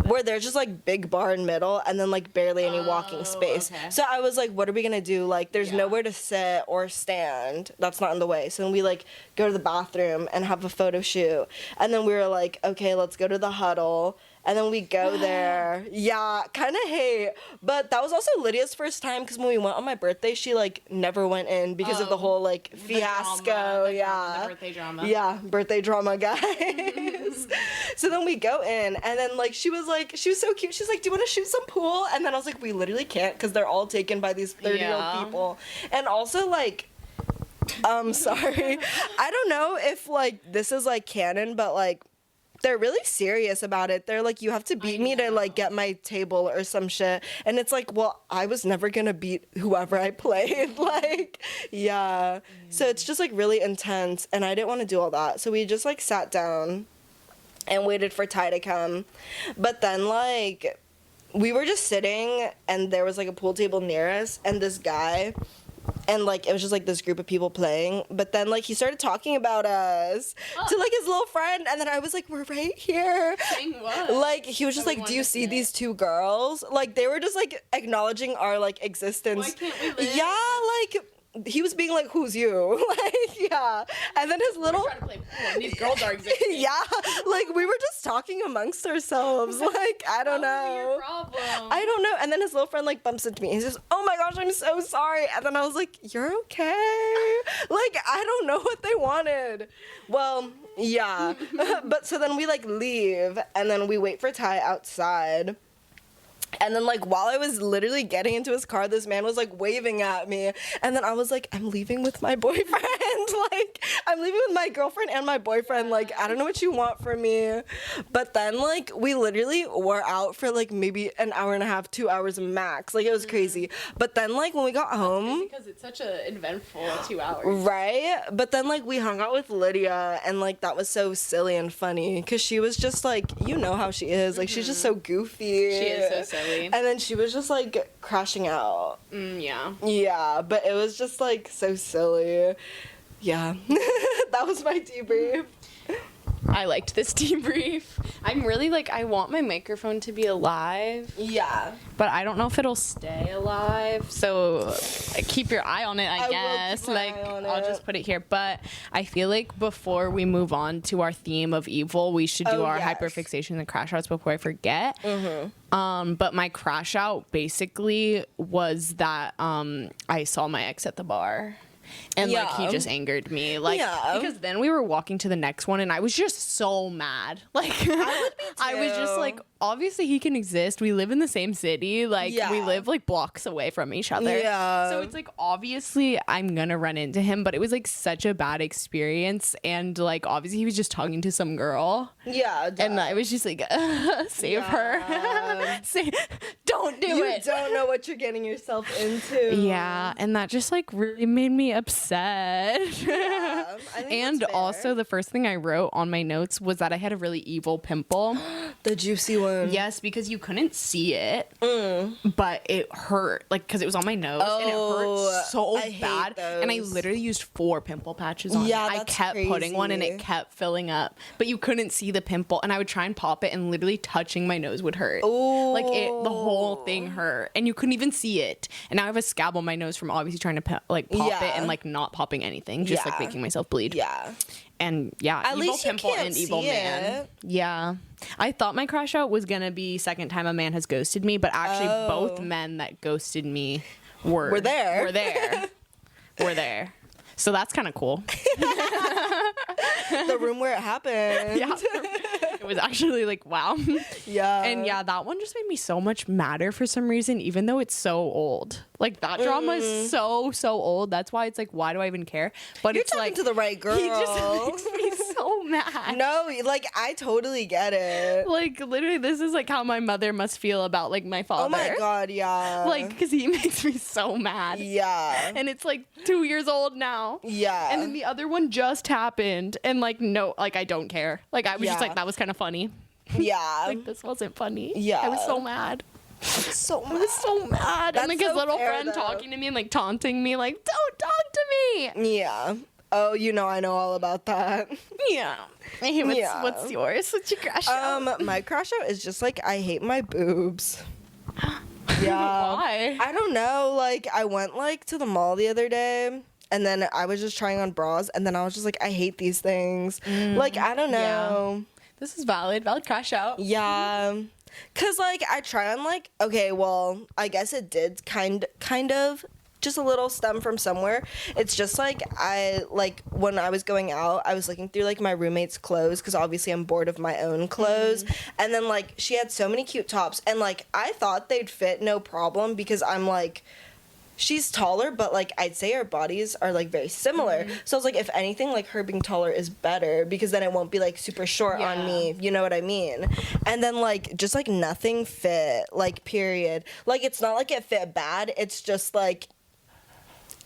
where there's just like big bar in middle and then like barely any walking space. Okay. So I was like, what are we gonna do? Like there's nowhere to sit or stand that's not in the way. So then we like go to the bathroom and have a photo shoot, and then we were like, okay, let's go to the huddle. And then we go there. Yeah, kind of hate. But that was also Lydia's first time, because when we went on my birthday, she, like, never went in because of the whole, like, fiasco. The birthday drama. Yeah, birthday drama, guys. So then we go in, and then, like, she was so cute. She's like, do you want to shoot some pool? And then I was like, we literally can't, because they're all taken by these 30-year-old people. And also, like, sorry. I don't know if, like, this is, like, canon, but, like, they're really serious about it. They're like, you have to beat me to like get my table or some shit. And it's like, well, I was never gonna beat whoever I played. Like, yeah. So it's just like really intense, and I didn't want to do all that. So we just like sat down and waited for Ty to come. But then like we were just sitting, and there was like a pool table near us, and this guy, and like it was just like this group of people playing, but then like he started talking about us to like his little friend, and then I was like, we're right here. Saying what? Like he was just like, do you see these two girls? Like they were just like acknowledging our like existence. Why can't we live? Yeah, like he was being like, who's you? Like, yeah. And then his little... We're trying to play pool, and these girls are existing. Yeah. Like, we were just talking amongst ourselves. Like, I don't know. Your problem? I don't know. And then his little friend, like, bumps into me. He's just, oh my gosh, I'm so sorry. And then I was like, you're okay. Like, I don't know what they wanted. Well, yeah. But so then we, like, leave, and then we wait for Ty outside. And then, like, while I was literally getting into his car, this man was, like, waving at me. And then I was like, I'm leaving with my boyfriend. Like, I'm leaving with my girlfriend and my boyfriend. Like, I don't know what you want from me. But then, like, we literally were out for, like, maybe an hour and a half, 2 hours max. Like, it was crazy. But then, like, when we got home... Because it's such an eventful 2 hours. Right? But then, like, we hung out with Lydia. And, like, that was so silly and funny. Because she was just, like, you know how she is. Like, she's just so goofy. She is so silly. And then she was just like crashing out. Yeah. Yeah, but it was just like so silly. Yeah. That was my debrief. I liked this debrief. I'm really like, I want my microphone to be alive. Yeah. But I don't know if it'll stay alive. So keep your eye on it, I guess. Like, I'll just put it here. But I feel like before we move on to our theme of evil, we should do our hyperfixation and crash outs before I forget. But my crash out basically was that I saw my ex at the bar. And like he just angered me, like because then we were walking to the next one and I was just so mad. Like I was just like, obviously he can exist, we live in the same city, like we live like blocks away from each other, so it's like obviously I'm gonna run into him. But it was like such a bad experience, and like obviously he was just talking to some girl, and I was just like, save her. Don't do it, you don't know what you're getting yourself into. And that just like really made me upset. I think and also the first thing I wrote on my notes was that I had a really evil pimple. The juicy one. Yes, because you couldn't see it, but it hurt, like, because it was on my nose, and it hurt so bad. And I literally used 4 pimple patches on it. I kept putting one, and it kept filling up, but you couldn't see the pimple, and I would try and pop it, and literally touching my nose would hurt. Like, the whole thing hurt, and you couldn't even see it. And now I have a scab on my nose from obviously trying to, pop it, and, like, not popping anything, just, like, making myself bleed. And at evil least pimple you can't and evil see man. it. I thought my crash out was gonna be second time a man has ghosted me, but actually both men that ghosted me were there. Were there. So that's kind of cool. The room where it happened. It was actually like, wow. And that one just made me so much madder for some reason, even though it's so old. Like, that drama is so old. That's why it's like, why do I even care? But You're it's talking like, to the right girl. He just makes me so mad. No, like, I totally get it. Like, literally, this is like how my mother must feel about like my father. Oh my god, Like, because he makes me so mad. And it's like 2 years old now. And then the other one just happened, and like, no, like, I don't care. Like, I was just like, that was kind of funny. Like, this wasn't funny. I was so mad. I was so mad. That's and like his so little fair, friend though. talking to me and like taunting me, like, don't talk to me. Oh, you know, I know all about that. Hey, what's yours? What's your crash out? My crash out is just like, I hate my boobs. Why? I don't know. Like, I went like to the mall the other day, and then I was just trying on bras, and then I was just like, I hate these things. Like, I don't know. This is valid crash out. Cause like I try on like, okay, well, I guess it did kind of just a little stem from somewhere. It's just like, I like when I was going out, I was looking through like my roommate's clothes, because obviously I'm bored of my own clothes, and then like she had so many cute tops, and like I thought they'd fit no problem, because I'm like, she's taller, but like I'd say our bodies are like very similar. So I was like, if anything, like her being taller is better, because then it won't be like super short on me. You know what I mean? And then like just like nothing fit, like period. Like it's not like it fit bad. It's just like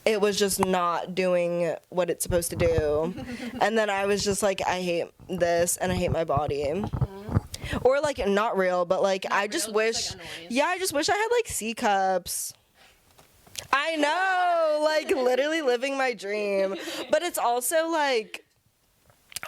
it was just not doing what it's supposed to do. And then I was just like, I hate this and I hate my body. Or like not real, but like I just wish, I just wish I had like C cups. I know, like literally living my dream. But it's also like,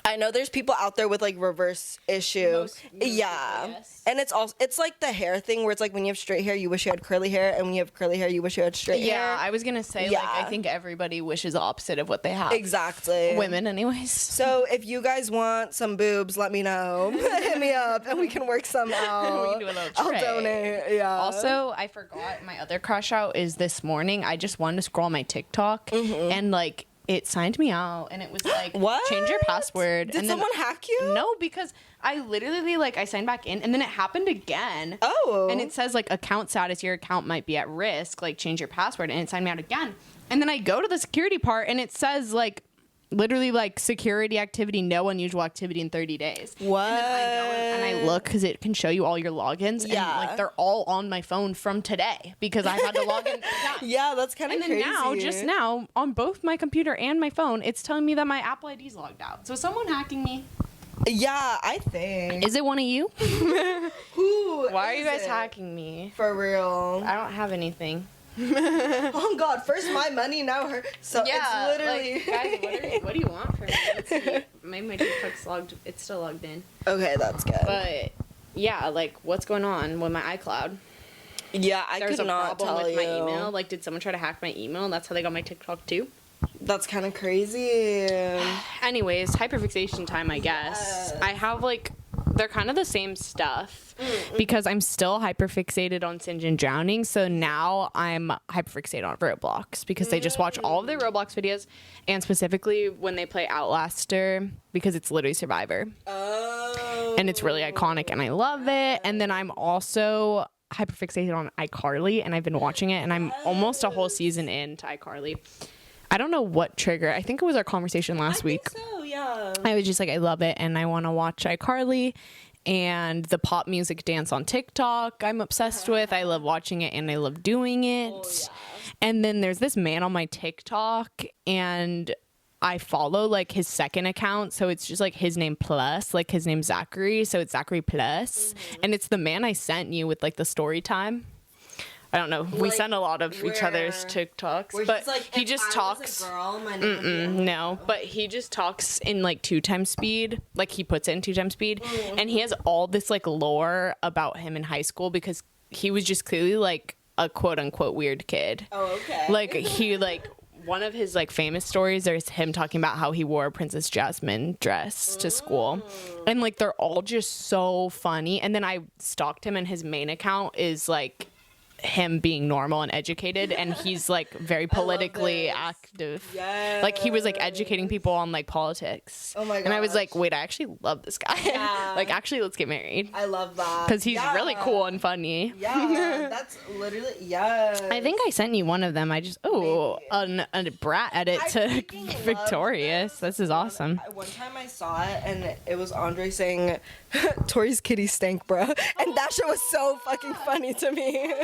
I know there's people out there with like reverse issue. Most yes. And it's also, it's like the hair thing where it's like when you have straight hair, you wish you had curly hair, and when you have curly hair, you wish you had straight hair. Yeah, I was gonna say like I think everybody wishes the opposite of what they have. Exactly. Women anyways. So if you guys want some boobs, let me know. Hit me up and we can work some out. We can do a little I'll trade. donate. Also, I forgot my other crush out is this morning. I just wanted to scroll my TikTok and like it signed me out, and it was like, what? Change your password. Did someone hack you? No, because I literally like I signed back in, and then it happened again. Oh. And it says like account status, your account might be at risk, like change your password, and it signed me out again. And then I go to the security part, and it says like literally like security activity, no unusual activity in 30 days. What? And then I go and I look, because it can show you all your logins. And like they're all on my phone from today, because I had to log in. Yeah, that's kind of crazy. And then just now, on both my computer and my phone, it's telling me that my Apple ID is logged out. So is someone hacking me? Yeah, I think. Is it one of you? Who? Why are you guys hacking me? For real. I don't have anything. Oh god, first my money, now her. So yeah, it's literally like, guys, what do you want from me? Let's see. Maybe my TikTok's logged, it's still logged in. Okay, that's good. But yeah, like what's going on with my iCloud? Yeah, I There's could not tell you. There's a problem with my email. Like, did someone try to hack my email, and that's how they got my TikTok too? That's kind of crazy. Anyways, hyperfixation time, I guess. Yes. I have like they're kind of the same stuff because I'm still hyperfixated on Singe and Drowning. So now I'm hyperfixated on Roblox because they just watch all of their Roblox videos, and specifically when they play Outlaster because it's literally Survivor. Oh. And it's really iconic and I love it. And then I'm also hyperfixated on iCarly, and I've been watching it, and I'm almost a whole season into iCarly. I don't know what trigger. I think it was our conversation last week. I think so, yeah. I was just like, I love it, and I want to watch iCarly. And the pop music dance on TikTok, I'm obsessed with. I love watching it, and I love doing it. Oh, yeah. And then there's this man on my TikTok, and I follow like his second account, so it's just like his name plus, like his name's Zachary, so it's Zachary plus, and it's the man I sent you with like the story time. I don't know. We send a lot of each other's TikToks, but he just talks. No, but he just talks in like 2x speed. Like he puts it in 2x speed, and he has all this like lore about him in high school because he was just clearly like a quote unquote weird kid. Oh, okay. Like he like one of his like famous stories is him talking about how he wore a Princess Jasmine dress to school, and like they're all just so funny. And then I stalked him, and his main account is like him being normal and educated, and he's like very politically active. Yes. Like he was like educating people on like politics. Oh my god. And I was like, wait, I actually love this guy. Yeah. Like actually, let's get married. I love that. Because he's really cool and funny. Yeah, that's literally, yes. I think I sent you one of them. I just, a brat edit to Victorious. This is awesome. One time I saw it, and it was Andre saying, Tori's kitty stank, bro. And that shit was so fucking funny to me.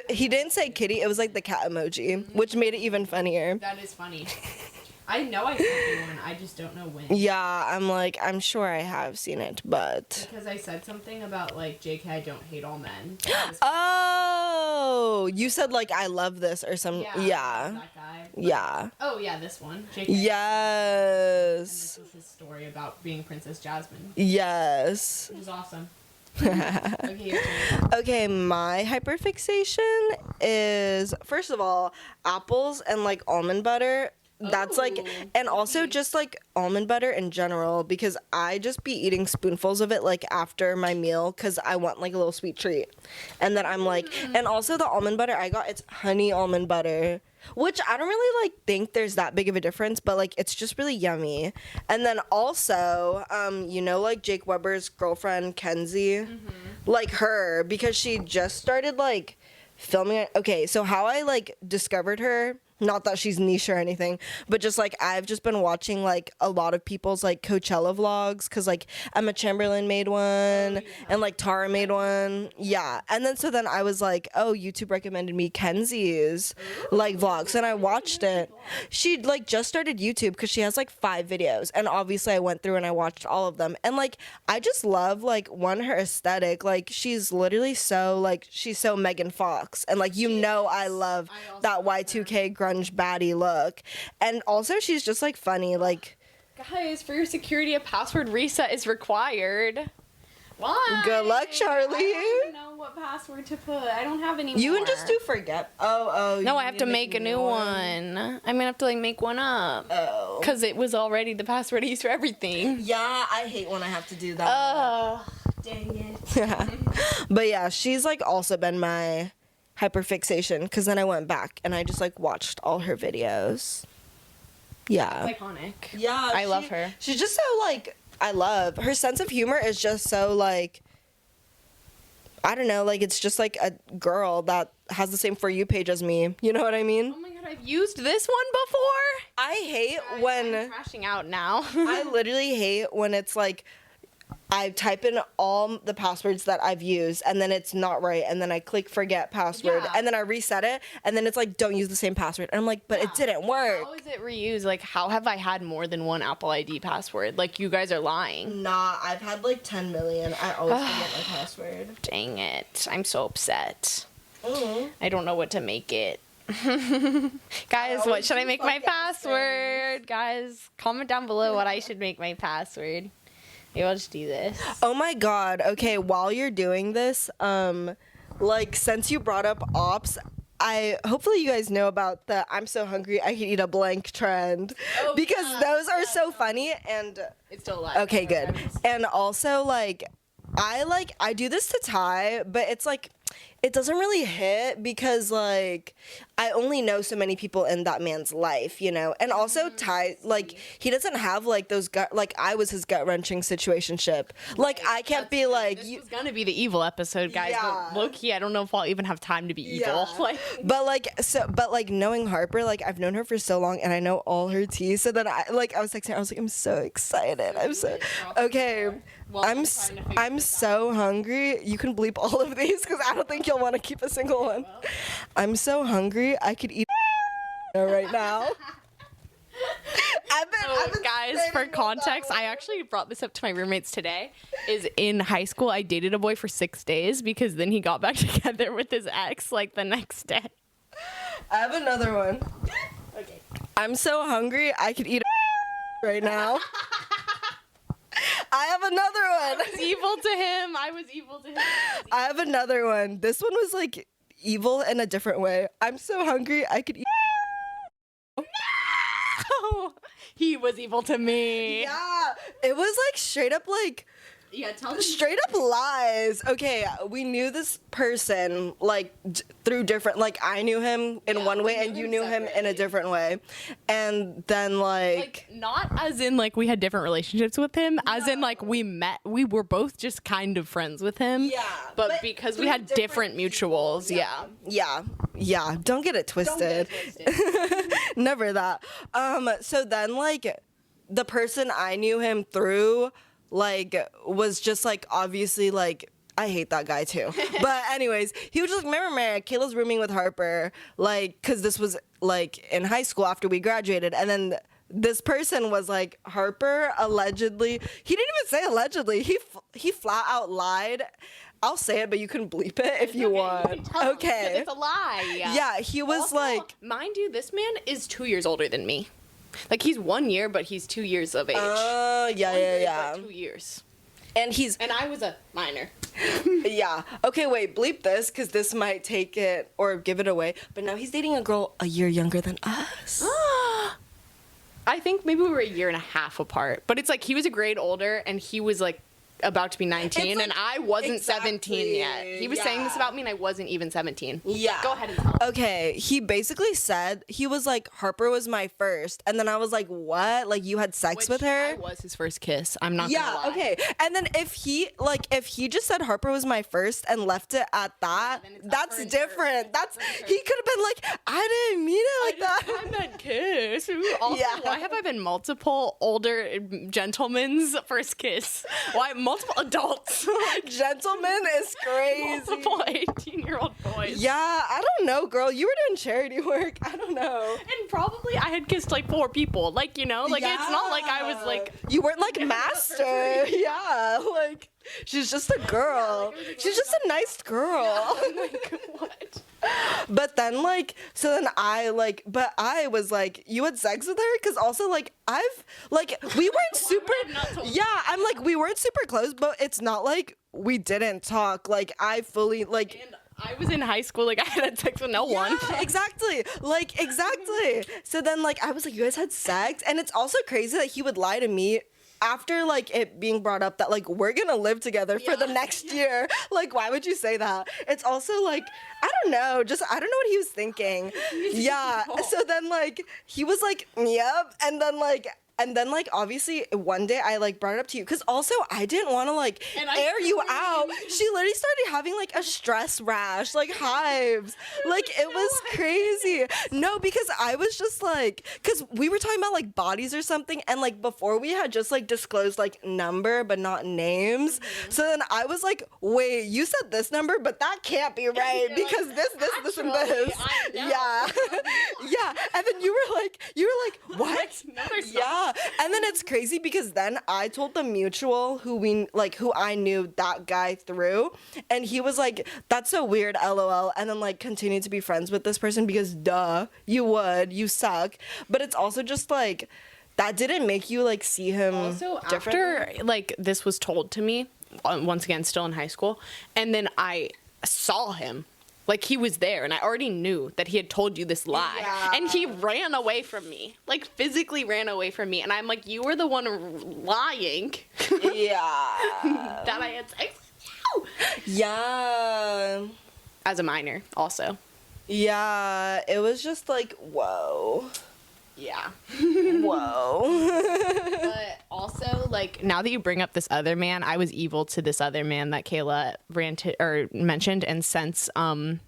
He didn't say kitty, it was like the cat emoji, which made it even funnier. That is funny. I know I sent you one, I just don't know when. Yeah, I'm sure I have seen it, but... Because I said something about, like, JK, I don't hate all men. Oh! You said, like, I love this or some... Yeah. That guy. Yeah. Oh, yeah, this one. JK. Yes. And this was his story about being Princess Jasmine. Yes. It was awesome. Okay, your turn. Okay, my hyperfixation is, first of all, apples and, like, almond butter. That's like, and also just like almond butter in general, because I just be eating spoonfuls of it like after my meal because I want like a little sweet treat. And then I'm like, and also the almond butter I got, it's honey almond butter, which I don't really like think there's that big of a difference, but like it's just really yummy. And then also, you know, like Jake Weber's girlfriend Kenzie, like her, because she just started like filming it. Okay, so how I like discovered her, not that she's niche or anything, but just like I've just been watching like a lot of people's like Coachella vlogs, because like Emma Chamberlain made one, and like Tara made one. Yeah. And then so then I was like, oh, YouTube recommended me Kenzie's like vlogs, and I watched it. She like just started YouTube because she has like 5 videos, and obviously I went through and I watched all of them, and like I just love like her aesthetic. Like she's literally so like, she's so Megan Fox, and like I love that Y2K grunge baddie look, and also she's just like funny. Like, guys, for your security, a password reset is required. Why? Good luck, Charlie. I don't know what password to put. I don't have any more. You can just do forget. No, I have to make a new one. I'm gonna have to like make one up. Oh, because it was already the password I used for everything. Yeah, I hate when I have to do that. Oh, dang it. But yeah, she's like also been my hyperfixation, because then I went back and I just like watched all her videos. Yeah. It's iconic. Yeah. I love her. She's just so like, I love her sense of humor is just so like, I don't know, like it's just like a girl that has the same For You page as me. You know what I mean? Oh my god, I've used this one before. I hate when I'm crashing out now. I literally hate when it's like I type in all the passwords that I've used, and then it's not right, and then I click forget password, and then I reset it, and then it's like, don't use the same password. And I'm like, but it didn't work. How is it reused? Like, how have I had more than one Apple ID password? Like, you guys are lying. Nah, I've had like 10 million. I always forget my password. Dang it. I'm so upset. Mm-hmm. I don't know what to make it. Guys, what should I make my password? Guys, comment down below what I should make my password. Maybe I'll just do this. Oh my god. Okay, while you're doing this, like, since you brought up ops, hopefully you guys know about the I'm so hungry I could eat a blank trend, because those are so funny, and It's still alive. okay, good. And also like I do this to Ty, but it's like it doesn't really hit because like I only know so many people in that man's life, you know. And also Ty, like he doesn't have like those gut, like I was his gut-wrenching situationship. Like I can't be like this was gonna be the evil episode, guys. Yeah. But low-key, I don't know if I'll even have time to be evil. Yeah. But like knowing Harper, like I've known her for so long and I know all her tea. So then I was texting her, I was like, I'm so excited. I'm so okay. I'm so hungry. You can bleep all of these because I don't think you'll want to keep a single one. I'm so hungry. I could eat right now. Guys, for context, I actually brought this up to my roommates today. Is in high school, I dated a boy for 6 days because then he got back together with his ex like the next day. I have another one. Okay. I'm so hungry. I could eat right now. I have another one. I was evil to him. I have another one. This one was like evil in a different way. I'm so hungry. I could eat. No! He was evil to me. Yeah, it was like straight up like. Yeah, tell me. Straight up lies. Okay, we knew this person like through different, like I knew him in one way and you knew him in a different way. And then like not as in like we had different relationships with him, as in like we were both just kind of friends with him. Yeah. But because we had different mutuals, Yeah, don't get it twisted. Never that. So then like the person I knew him through like was just like obviously like I hate that guy too. But anyways, he was just like, remember Kayla's rooming with Harper, like because this was like in high school after we graduated, and then this person was like Harper allegedly. He didn't even say allegedly. He flat out lied. I'll say it, but you can bleep it if you want. Okay. It's a lie. Yeah, he was also, like, mind you, this man is 2 years older than me. Like he's 1 year, but he's 2 years of age. Yeah. 2 years. And I was a minor. Yeah. Okay, wait, bleep this, because this might take it or give it away. But now he's dating a girl a year younger than us. I think maybe we were a year and a half apart. But it's like he was a grade older, and he was like about to be 19, like, and I wasn't 17 yet. He was saying this about me, and I wasn't even 17. Yeah. Go ahead and tell. Okay, he basically said, he was like, Harper was my first. And then I was like, what? Like, you had sex with her? I was his first kiss. I'm not gonna lie. Okay. And then if he just said Harper was my first and left it at that, that's different. He could have been like, I didn't mean it like that. I meant kiss. Also, why have I been multiple older gentlemen's first kiss? Why multiple adults? Like, gentlemen is crazy. Multiple 18-year-old boys. Yeah, I don't know, girl. You were doing charity work. I don't know. And probably I had kissed like 4 people. Like, you know, like it's not like I was like. You weren't like master. Yeah, like she's just a girl. She's just a nice girl. I'm like, what? But then like, so then I was like, you had sex with her? Because also like we weren't super. Yeah, I'm like we weren't super close, but it's not like we didn't talk. Like I fully like. And I was in high school, like I had sex with no one. Exactly. So then like I was like, you guys had sex, and it's also crazy that he would lie to me after like it being brought up that like we're gonna live together for the next year. Like, why would you say that? It's also like I don't know what he was thinking. Yeah. So then like he was like, yep, and then like obviously one day I like brought it up to you because also I didn't want to like air you out. She literally started having like a stress rash, like hives. Like it was crazy. No, because I was just like, because we were talking about like bodies or something, and like before we had just like disclosed like number but not names. So then I was like, wait, you said this number, but that can't be right because this and this. Yeah. Yeah. And then you were like, what? Yeah. And then it's crazy because then I told the mutual who I knew that guy through, and he was like, that's so weird, LOL, and then like continued to be friends with this person because duh, you suck. But it's also just like that didn't make you like see him also differently. After like this was told to me once again still in high school, and then I saw him Like, he was there, and I already knew that he had told you this lie. Yeah. And he ran away from me. Like, physically ran away from me. And I'm like, you were the one lying. Yeah. That I had sex with you. Yeah. As a minor, also. Yeah. It was just like, whoa. Yeah. Whoa. But also, like, now that you bring up this other man, I was evil to this other man that Kayla mentioned. And since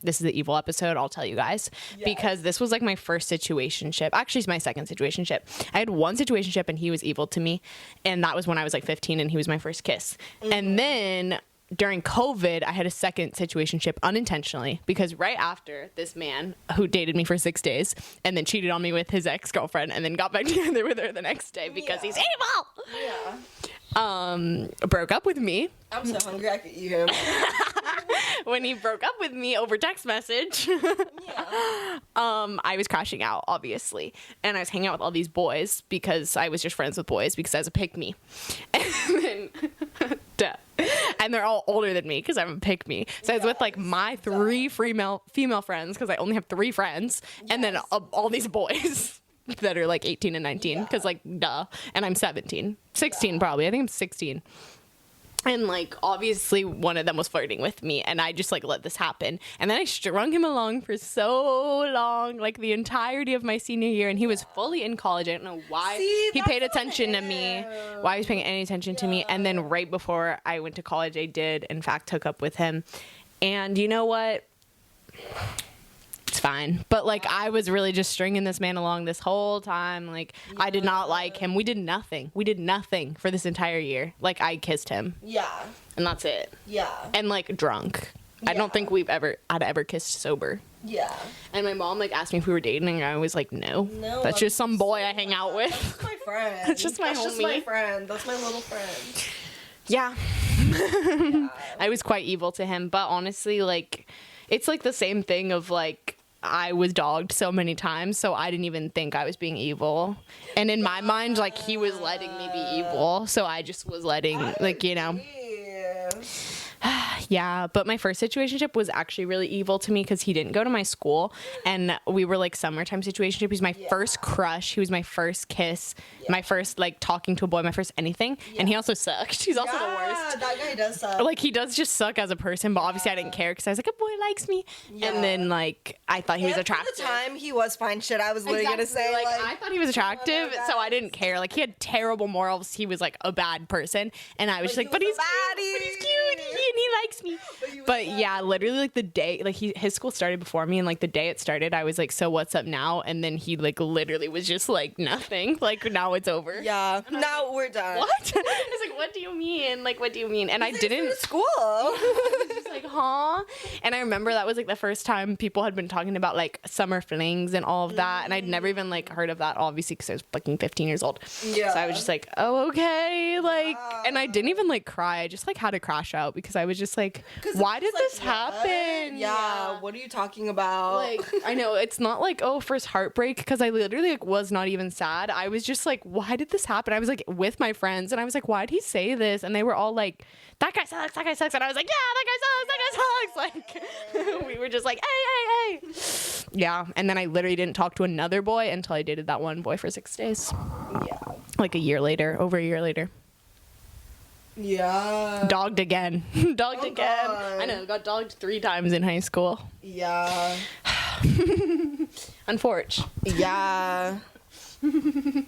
this is the evil episode, I'll tell you guys. Yes. Because this was like my first situationship. Actually, it's my second situationship. I had one situationship and he was evil to me. And that was when I was like 15 and he was my first kiss. Mm-hmm. And then during COVID, I had a second situationship unintentionally because right after this man who dated me for 6 days and then cheated on me with his ex-girlfriend and then got back together with her the next day because he's evil. Yeah. Broke up with me. I'm so hungry I could eat him. When he broke up with me over text message, I was crashing out, obviously. And I was hanging out with all these boys because I was just friends with boys because I was a pick-me. And then, duh. And they're all older than me because I'm a pick-me. So I was with like my 3 female friends because I only have 3 friends. Yes. And then all these boys that are like 18 and 19 because like, duh. And I'm 17. 16 probably. I think I'm 16. And, like, obviously one of them was flirting with me, and I just, like, let this happen. And then I strung him along for so long, like, the entirety of my senior year, and he was fully in college. I don't know why he paid attention to me, why he was paying any attention to me. And then right before I went to college, I did, in fact, hook up with him. And you know what? It's fine. But, like, I was really just stringing this man along this whole time. Like, I did not like him. We did nothing. We did nothing for this entire year. Like, I kissed him. Yeah. And that's it. Yeah. And, like, drunk. Yeah. I don't think I'd ever kissed sober. Yeah. And my mom, like, asked me if we were dating, and I was like, no. That's just some boy I hang out with. That's just my friend. That's just my homie. That's just my friend. That's my little friend. Yeah. Yeah. I was quite evil to him. But honestly, like, it's, like, the same thing of, like, I was dogged so many times, so I didn't even think I was being evil. And in my mind, like, he was letting me be evil, so I just was letting, like, you know. Yeah, but my first situationship was actually really evil to me because he didn't go to my school, and we were, like, summertime situationship. He was my first crush. He was my first kiss, my first, like, talking to a boy, my first anything, and he also sucked. He's also the worst. That guy does suck. Like, he does just suck as a person, but obviously I didn't care because I was like, a boy likes me. And then, like, I thought he was attractive. At the time, he was fine shit. I was literally going to say, like, I thought he was attractive, so I didn't care. Like, he had terrible morals. He was, like, a bad person, and I was just like, but he's cute, and he likes me. But yeah, literally, like, the day, like, his school started before me, and, like, the day it started, I was like, so what's up now? And then he, like, literally was just like, nothing. Like, now it's over. Yeah. Now we're done. What? I was like, what do you mean? Like, what do you mean? And I didn't. School. I was just like, huh? And I remember that was, like, the first time people had been talking about, like, summer flings and all of that. And I'd never even, like, heard of that, obviously, because I was fucking 15 years old. Yeah. So I was just like, oh, okay. Like, and I didn't even, like, cry. I just, like, had to crash out because I was just like, why did this happen? Yeah. What are you talking about? Like, I know it's not like, oh, first heartbreak, because I literally, like, was not even sad. I was just like, why did this happen? I was like with my friends, and I was like, why did he say this? And they were all like, that guy sucks, that guy sucks. And I was like, yeah, that guy sucks, that guy sucks. Like, we were just like, hey. Yeah. And then I literally didn't talk to another boy until I dated that one boy for 6 days. Yeah. Like over a year later. Yeah. Dogged again. Again. God. I know, got dogged 3 times in high school. Yeah. Unfortunate. Yeah. I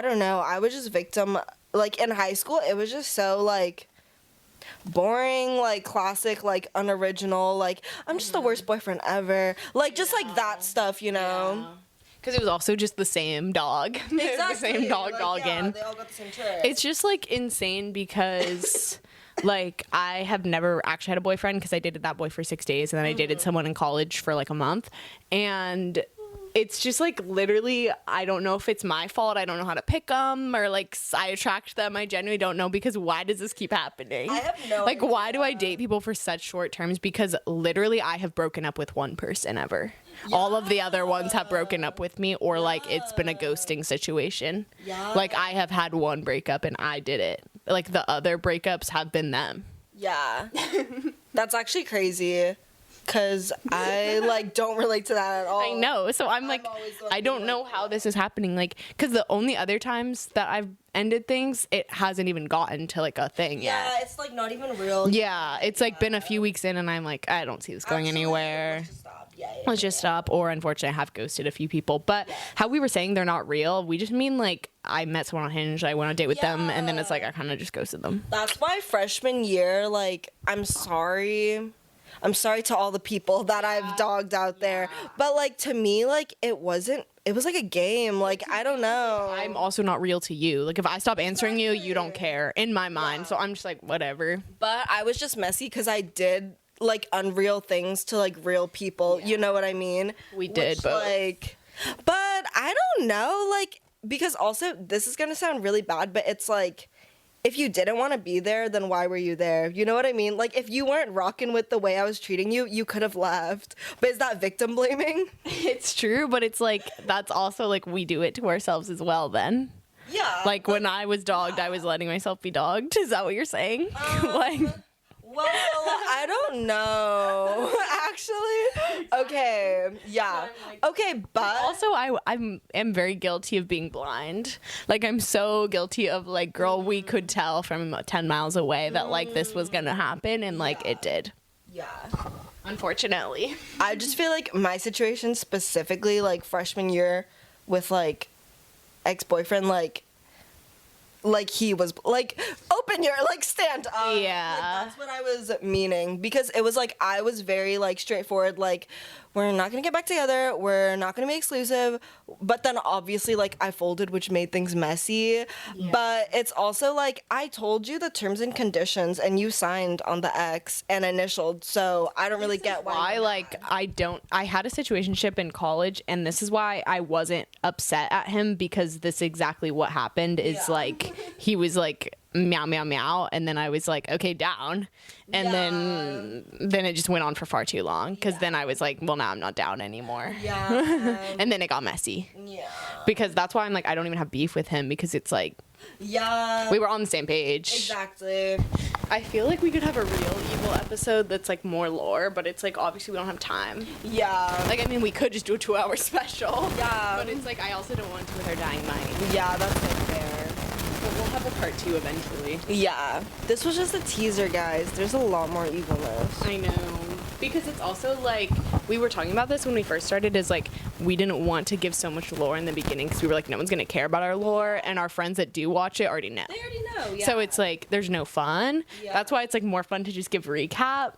don't know. I was just victim. Like, in high school, it was just so, like, boring, like, classic, like, unoriginal. Like, I'm just the worst boyfriend ever. Like, just, like, that stuff, you know? Yeah. Because it was also just the same dog. Exactly. The same dog dogging. Yeah, they all got the same trick. It's just, like, insane because, like, I have never actually had a boyfriend because I dated that boy for 6 days, and then I dated someone in college for, like, a month. And it's just, like, literally, I don't know if it's my fault. I don't know how to pick them, or, like, I attract them. I genuinely don't know, because why does this keep happening? I have no Like, idea. why do I date people for such short terms? Because literally I have broken up with one person ever. Yeah. All of the other ones have broken up with me, or, like, it's been a ghosting situation. Yeah. Like, I have had one breakup and I did it. Like, the other breakups have been them. Yeah. That's actually crazy. Because I, like, don't relate to that at all. I know. So I'm like, I don't know how this is happening. Like, because the only other times that I've ended things, it hasn't even gotten to, like, a thing yet. Yeah, it's, like, not even real. Yeah, it's, like, been a few weeks in, and I'm like, I don't see this going anywhere. Let's just stop. Let's just stop. Or, unfortunately, I have ghosted a few people. But how we were saying they're not real, we just mean, like, I met someone on Hinge, I went on a date with them, and then it's like, I kind of just ghosted them. That's why freshman year, like, I'm sorry to all the people that I've dogged out there. But, like, to me, like, it was like a game. Like, I don't know. I'm also not real to you. Like, if I stop answering you, you don't care in my mind. So I'm just like, whatever. But I was just messy because I did, like, unreal things to, like, real people. You know what I mean? We did, but like, but I don't know, like, because also, this is gonna sound really bad, but it's like, if you didn't want to be there, then why were you there? You know what I mean? Like, if you weren't rocking with the way I was treating you, you could have left. But is that victim blaming? It's true, but it's like, that's also like, we do it to ourselves as well then. Yeah. Like, when I was dogged, I was letting myself be dogged. Is that what you're saying? Like, well, I don't know. Actually. Okay. Yeah. Okay, but also, I am very guilty of being blind. Like, I'm so guilty of, like, girl, we could tell from 10 miles away that, like, this was gonna happen, and, like, it did. Yeah. Unfortunately. I just feel like my situation specifically, like, freshman year with, like, ex-boyfriend, like he was like, open your, like, stand up. Yeah. Like, that's what I was meaning, because it was like, I was very, like, straightforward, like, we're not gonna get back together, we're not gonna be exclusive, but then obviously, like, I folded, which made things messy. Yeah. But it's also like, I told you the terms and conditions and you signed on the X and initialed, so I don't really get why. Like, I had a situationship in college, and this is why I wasn't upset at him, because this is exactly what happened is like, he was like, meow meow meow, and then I was like, okay, down, and then it just went on for far too long, because then I was like, well, now I'm not down anymore. And then it got messy, because that's why I'm like, I don't even have beef with him, because it's like, we were on the same page. Exactly. I feel like we could have a real evil episode that's like more lore, but it's like, obviously we don't have time. Like, I mean, we could just do a 2-hour special, but it's like, I also don't want to with our dying mind. That's not fair. But we'll have a part 2 eventually. This was just a teaser, guys. There's a lot more evilness. I know. Because it's also like, we were talking about this when we first started, is like, we didn't want to give so much lore in the beginning, because we were like, no one's going to care about our lore, and our friends that do watch it already know. They already know, So it's like, there's no fun. That's why it's like more fun to just give recap.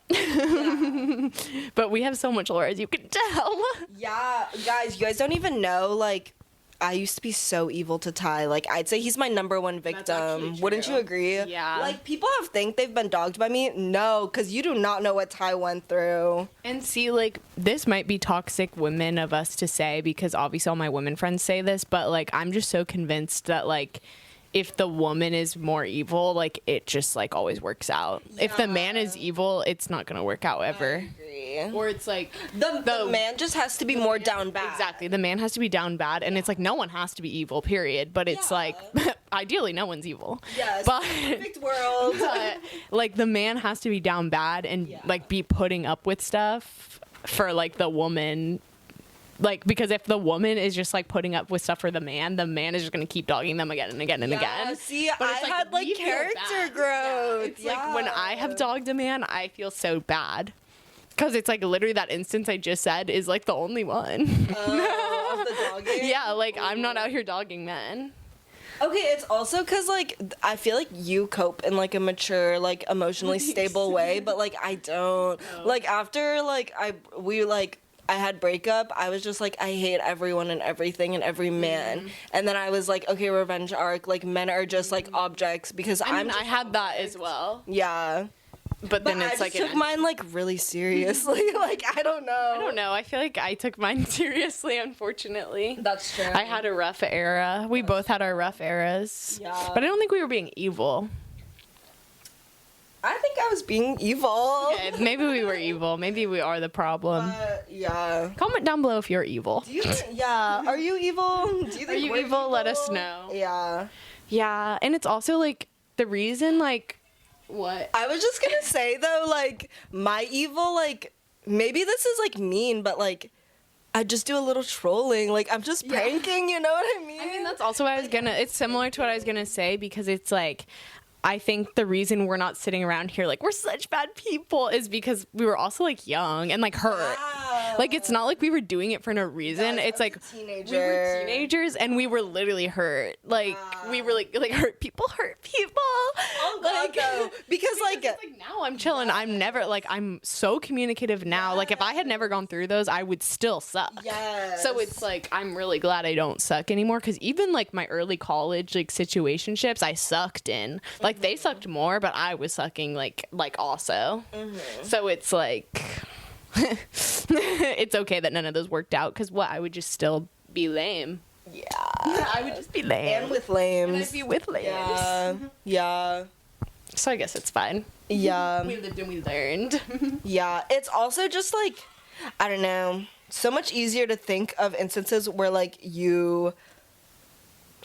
But we have so much lore, as you can tell. Guys, you guys don't even know, like, I used to be so evil to Ty. Like, I'd say he's my number one victim. Wouldn't you agree? Yeah. Like, people think they've been dogged by me. No, because you do not know what Ty went through. And see, like, this might be toxic women of us to say, because obviously all my women friends say this, but, like, I'm just so convinced that, like, if the woman is more evil, like, it just, like, always works out. If the man is evil, it's not gonna work out ever. I agree. Or it's like, the man just has to be more down bad. Exactly. The man has to be down bad, and it's like, no one has to be evil, period. But it's like, ideally, no one's evil. But perfect world. But, like, the man has to be down bad and like be putting up with stuff for, like, the woman. Like, because if the woman is just, like, putting up with stuff for the man is just gonna keep dogging them again and again and again. See, but I had, like, character growth. It's like, when I have dogged a man, I feel so bad. Because it's, like, literally that instance I just said is, like, the only one. Of the dogging? Like, I'm not out here dogging men. Okay, it's also because, like, I feel like you cope in, like, a mature, like, emotionally stable way, but, like, I don't. Like, after, like, I had breakup, I was just like, I hate everyone and everything and every man. And then I was like, okay, revenge arc, like, men are just, like, objects, because I had that as well. But then it's I like, took mine, like, really seriously. Like, I don't know. I feel like I took mine seriously, unfortunately. That's true. I had a rough era. We both had our rough eras. But I don't think we were being evil. I think I was being evil. Okay, maybe we were evil. Maybe we are the problem. Comment down below if you're evil. Are you evil? Do you think are you evil? Let us know. Yeah. And it's also, like, the reason, like, What? I was just gonna say though, like, my evil, like, maybe this is like mean, but like, I just do a little trolling. Like, I'm just pranking, you know what I mean? I mean, that's also what I was gonna, it's similar to what I was gonna say, because it's like, I think the reason we're not sitting around here like we're such bad people is because we were also like young and like hurt. Wow. Like, it's not like we were doing it for no reason. It's like we were teenagers and we were literally hurt. Like, we were like hurt people. Oh God, though. Because like now I'm chilling. I'm never like, I'm so communicative now. Like, if I had never gone through those, I would still suck. Yes. So it's like, I'm really glad I don't suck anymore, because even like my early college like situationships I sucked in. Like, they sucked more, but I was sucking like also. So it's like it's okay that none of those worked out, because I would just still be lame. Yeah. I would just be lame. And with lames. And I'd be with lames. Yeah. Yeah. So I guess it's fine. Yeah. We lived and we learned. Yeah. It's also just like, I don't know, so much easier to think of instances where like you,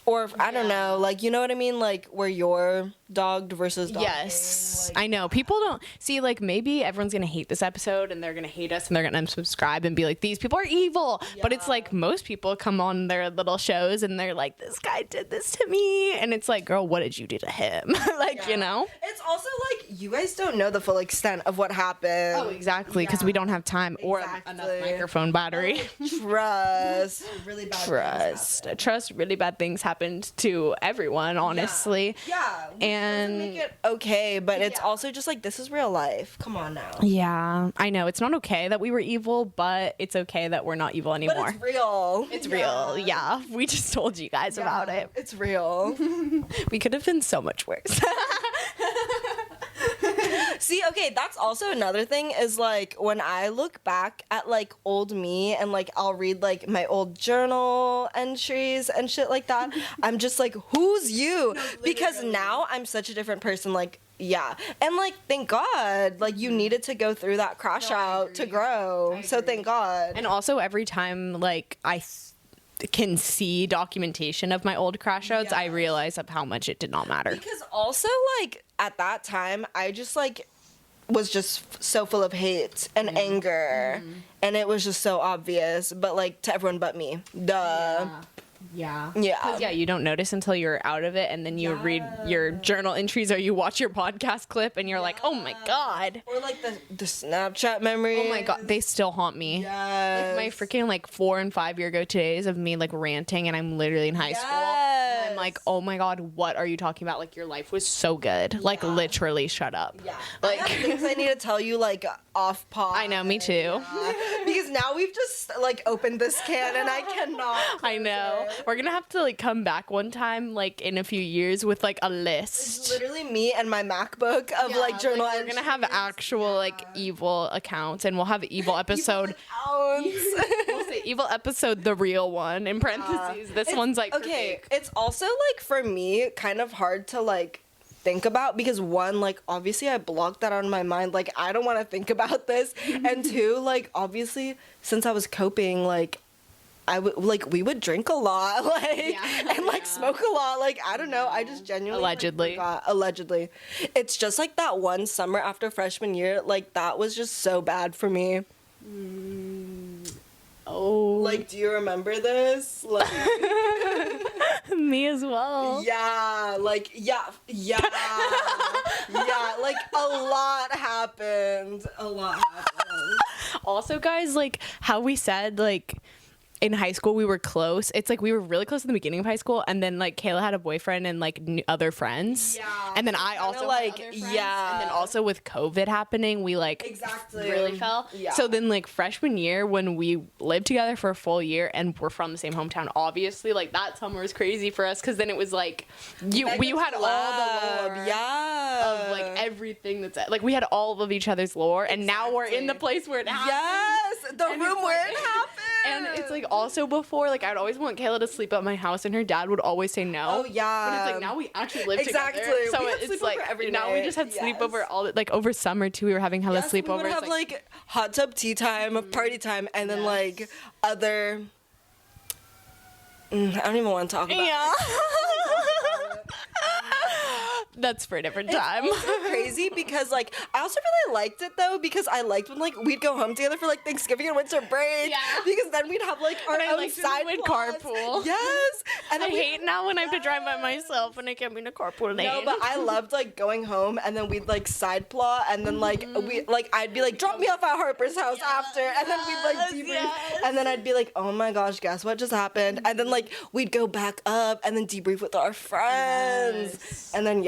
or I don't know, like, you know what I mean? Like, where you're dogged versus dogging. Yes. Like, I know. People don't see, like, maybe everyone's going to hate this episode and they're going to hate us and they're going to unsubscribe and be like, these people are evil. Yeah. But it's like, most people come on their little shows and they're like, this guy did this to me. And it's like, girl, what did you do to him? Like, you know? It's also like, you guys don't know the full extent of what happened. Oh, exactly. Because we don't have time or enough microphone battery. Trust. Really bad Trust. Really bad things happened to everyone, honestly. Yeah. And make it okay, but it's also just like, this is real life. Come on now. Yeah, I know. It's not okay that we were evil, but it's okay that we're not evil anymore. But it's real. It's real. Yeah. We just told you guys about it. It's real. We could have been so much worse. See, okay, that's also another thing is like when I look back at like old me and like I'll read like my old journal entries and shit like that, I'm just like, who's you? Because now I'm such a different person. Like, yeah. And like, thank God, like you needed to go through that crash out to grow. So thank God. And also every time like I can see documentation of my old crash outs, I realize of how much it did not matter. Because also like at that time, I just like was just so full of hate and anger, and it was just so obvious, but like to everyone but me. Duh. Yeah. Yeah, you don't notice until you're out of it, and then you read your journal entries or you watch your podcast clip and you're like, oh my God. Or like the Snapchat memory. Oh my God, they still haunt me. Yes. Like my freaking like 4 and 5 year ago todays of me like ranting, and I'm literally in high school. And I'm like, oh my God, what are you talking about? Like, your life was so good. Like, literally, shut up. Yeah. Like, I have things I need to tell you like off pod. I know, me too. Yeah. Because now we've just like opened this can and I cannot. I know. We're gonna have to like come back one time like in a few years with like a list. It's literally me and my MacBook of like journal entries. We're gonna have actual like evil accounts, and we'll have evil episode. We'll say evil episode, the real one, in parentheses. This one's like okay. It's also like for me kind of hard to like think about, because one, like obviously I blocked that out of my mind, like I don't want to think about this, and two, like obviously since I was coping, like we would drink a lot, like and like smoke a lot, like I don't know, I just genuinely allegedly it's just like that one summer after freshman year, like that was just so bad for me. Oh, like, do you remember this? Like, me as well. Yeah, like, yeah, like, a lot happened. Also, guys, like, how we said, like, in high school we were close. It's like we were really close in the beginning of high school, and then like Kayla had a boyfriend and like other friends. Yeah. And then I also like had other friends. And then also with COVID happening, we like really fell. Yeah. So then like freshman year, when we lived together for a full year and we're from the same hometown, obviously like that summer was crazy for us, because then it was like we had all the lore of like everything that's like we had all of each other's lore, and now we're in the place where it happened. Yes, the room where it happened. And it's like also before, like I'd always want Kayla to sleep at my house, and her dad would always say no. Oh yeah. But it's like now we actually live together. So it's like now we just had sleepover all like over summer too. We were having hella sleepovers. We would have like hot tub tea time, party time, and then like other. I don't even want to talk about. Yeah. That's for a different time. It's also crazy because like I also really liked it though because I liked when like we'd go home together for like Thanksgiving and winter break. Yeah. Because then we'd have like our own side would plots. carpool. Yes. And I then hate now when I have to drive by myself and I can't be in a carpool lane. No, but I loved like going home and then we'd like side plot and then like we like I'd be like drop me off at Harper's house after and then we'd like debrief and then I'd be like oh my gosh guess what just happened and then like we'd go back up and then debrief with our friends and then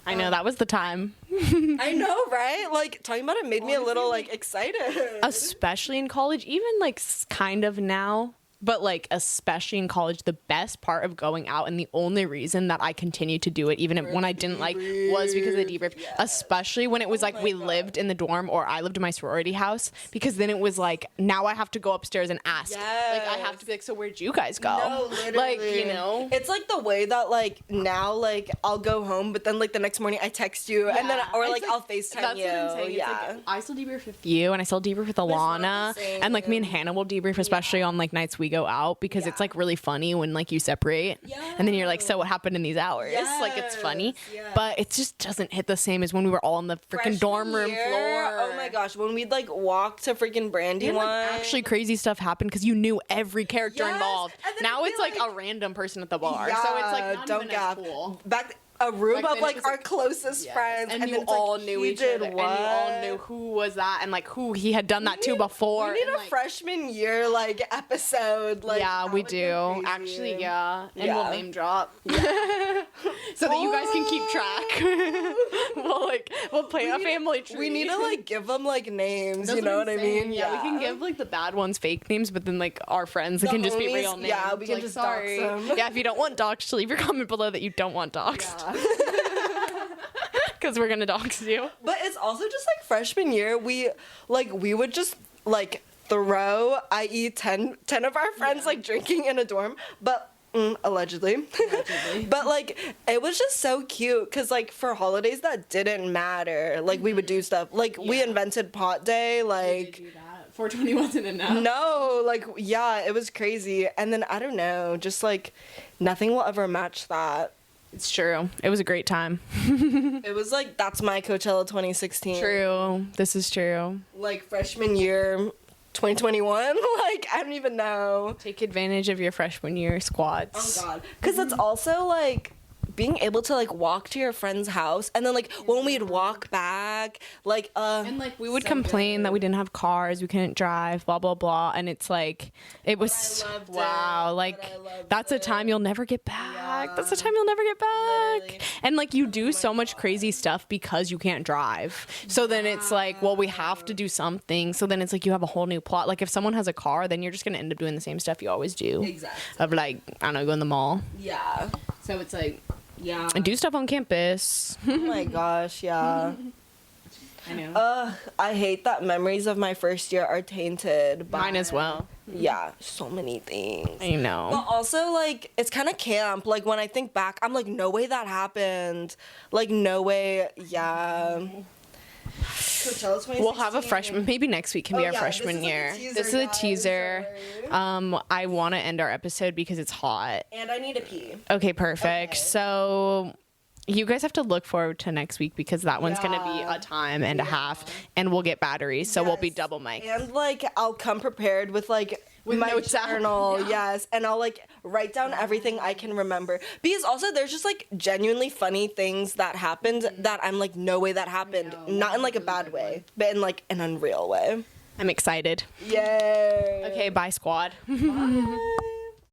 I know that was the time. I know, right? Like talking about it made me a little like excited, especially in college, even like kind of now. But, like, especially in college, the best part of going out and the only reason that I continued to do it, even when I didn't like, was because of the debrief. Yes. Especially when it was, like, we lived in the dorm or I lived in my sorority house. Because then it was, like, now I have to go upstairs and ask. Yes. Like, I have to be like, so where'd you guys go? No, literally. Like, you know? It's, like, the way that, like, now, like, I'll go home, but then, like, the next morning I text you. And then, or, like, I'll FaceTime that's you. What I'm saying. Yeah. Like, I still debrief with you, and I still debrief with Alana. And, like, me and Hannah will debrief, especially on, like, nights we go out. Because it's like really funny when like you separate and then you're like, so what happened in these hours? Like it's funny, but it just doesn't hit the same as when we were all on the freaking dorm room floor. Oh my gosh, when we'd like walk to freaking Brandywine. Like, actually crazy stuff happened because you knew every character involved. Now it's like a random person at the bar, so it's like not don't even as cool. Back a room like, of like our closest friends and you then all like, knew each other and you all knew who was that and like who he had done that to before. We need and, a like, freshman year like episode. Like yeah, we do actually. And we'll name drop so that you guys can keep track. we'll play a family tree. We need to like give them like names. That's you know what I mean? Yeah, we can give like the bad ones fake names, but then like our friends, it can just be real names. Yeah, we can like, just sorry. dox them. Yeah, if you don't want doxed, leave your comment below that you don't want doxed. Because we're gonna dox you. But it's also just like freshman year, we would just like throw, i.e. 10 of our friends like drinking in a dorm, but allegedly. But like it was just so cute because like for holidays that didn't matter, like we would do stuff like we invented pot day, like 420 wasn't enough. No, like it was crazy. And then I don't know, just like nothing will ever match that. It's true. It was a great time. It was like, that's my Coachella 2016. True. This is true. Like freshman year 2021. Like, I don't even know. Take advantage of your freshman year squads. Oh, God. Because it's also like being able to like walk to your friend's house and then like when we'd walk back like and like we would complain that we didn't have cars, we couldn't drive, blah blah blah, and it's like it was that's a time you'll never get back. That's a time you'll never get back. Literally. And like you do so much crazy stuff because you can't drive, so then it's like, well, we have to do something, so then it's like you have a whole new plot. Like if someone has a car, then you're just gonna end up doing the same stuff you always do. Exactly. Of like, I don't know, go in the mall. Yeah. So it's like, and do stuff on campus. Oh my gosh, yeah. I know. I hate that memories of my first year are tainted by... Mine as well. Yeah, so many things. I know. But also, like, it's kind of camp. Like, when I think back, I'm like, no way that happened. Like, no way, We'll have a freshman. Maybe next week can be our freshman year. This is a teaser. I want to end our episode because it's hot. And I need to pee. Okay, perfect. Okay. So you guys have to look forward to next week because that one's going to be a time and a half, and we'll get batteries, so we'll be double mic. And like I'll come prepared with like my journal, and I'll like write down everything I can remember, because also there's just like genuinely funny things that happened that I'm like, no way that happened, not in like a bad way, but in like an unreal way. I'm excited. Yay. Okay, bye squad. Bye.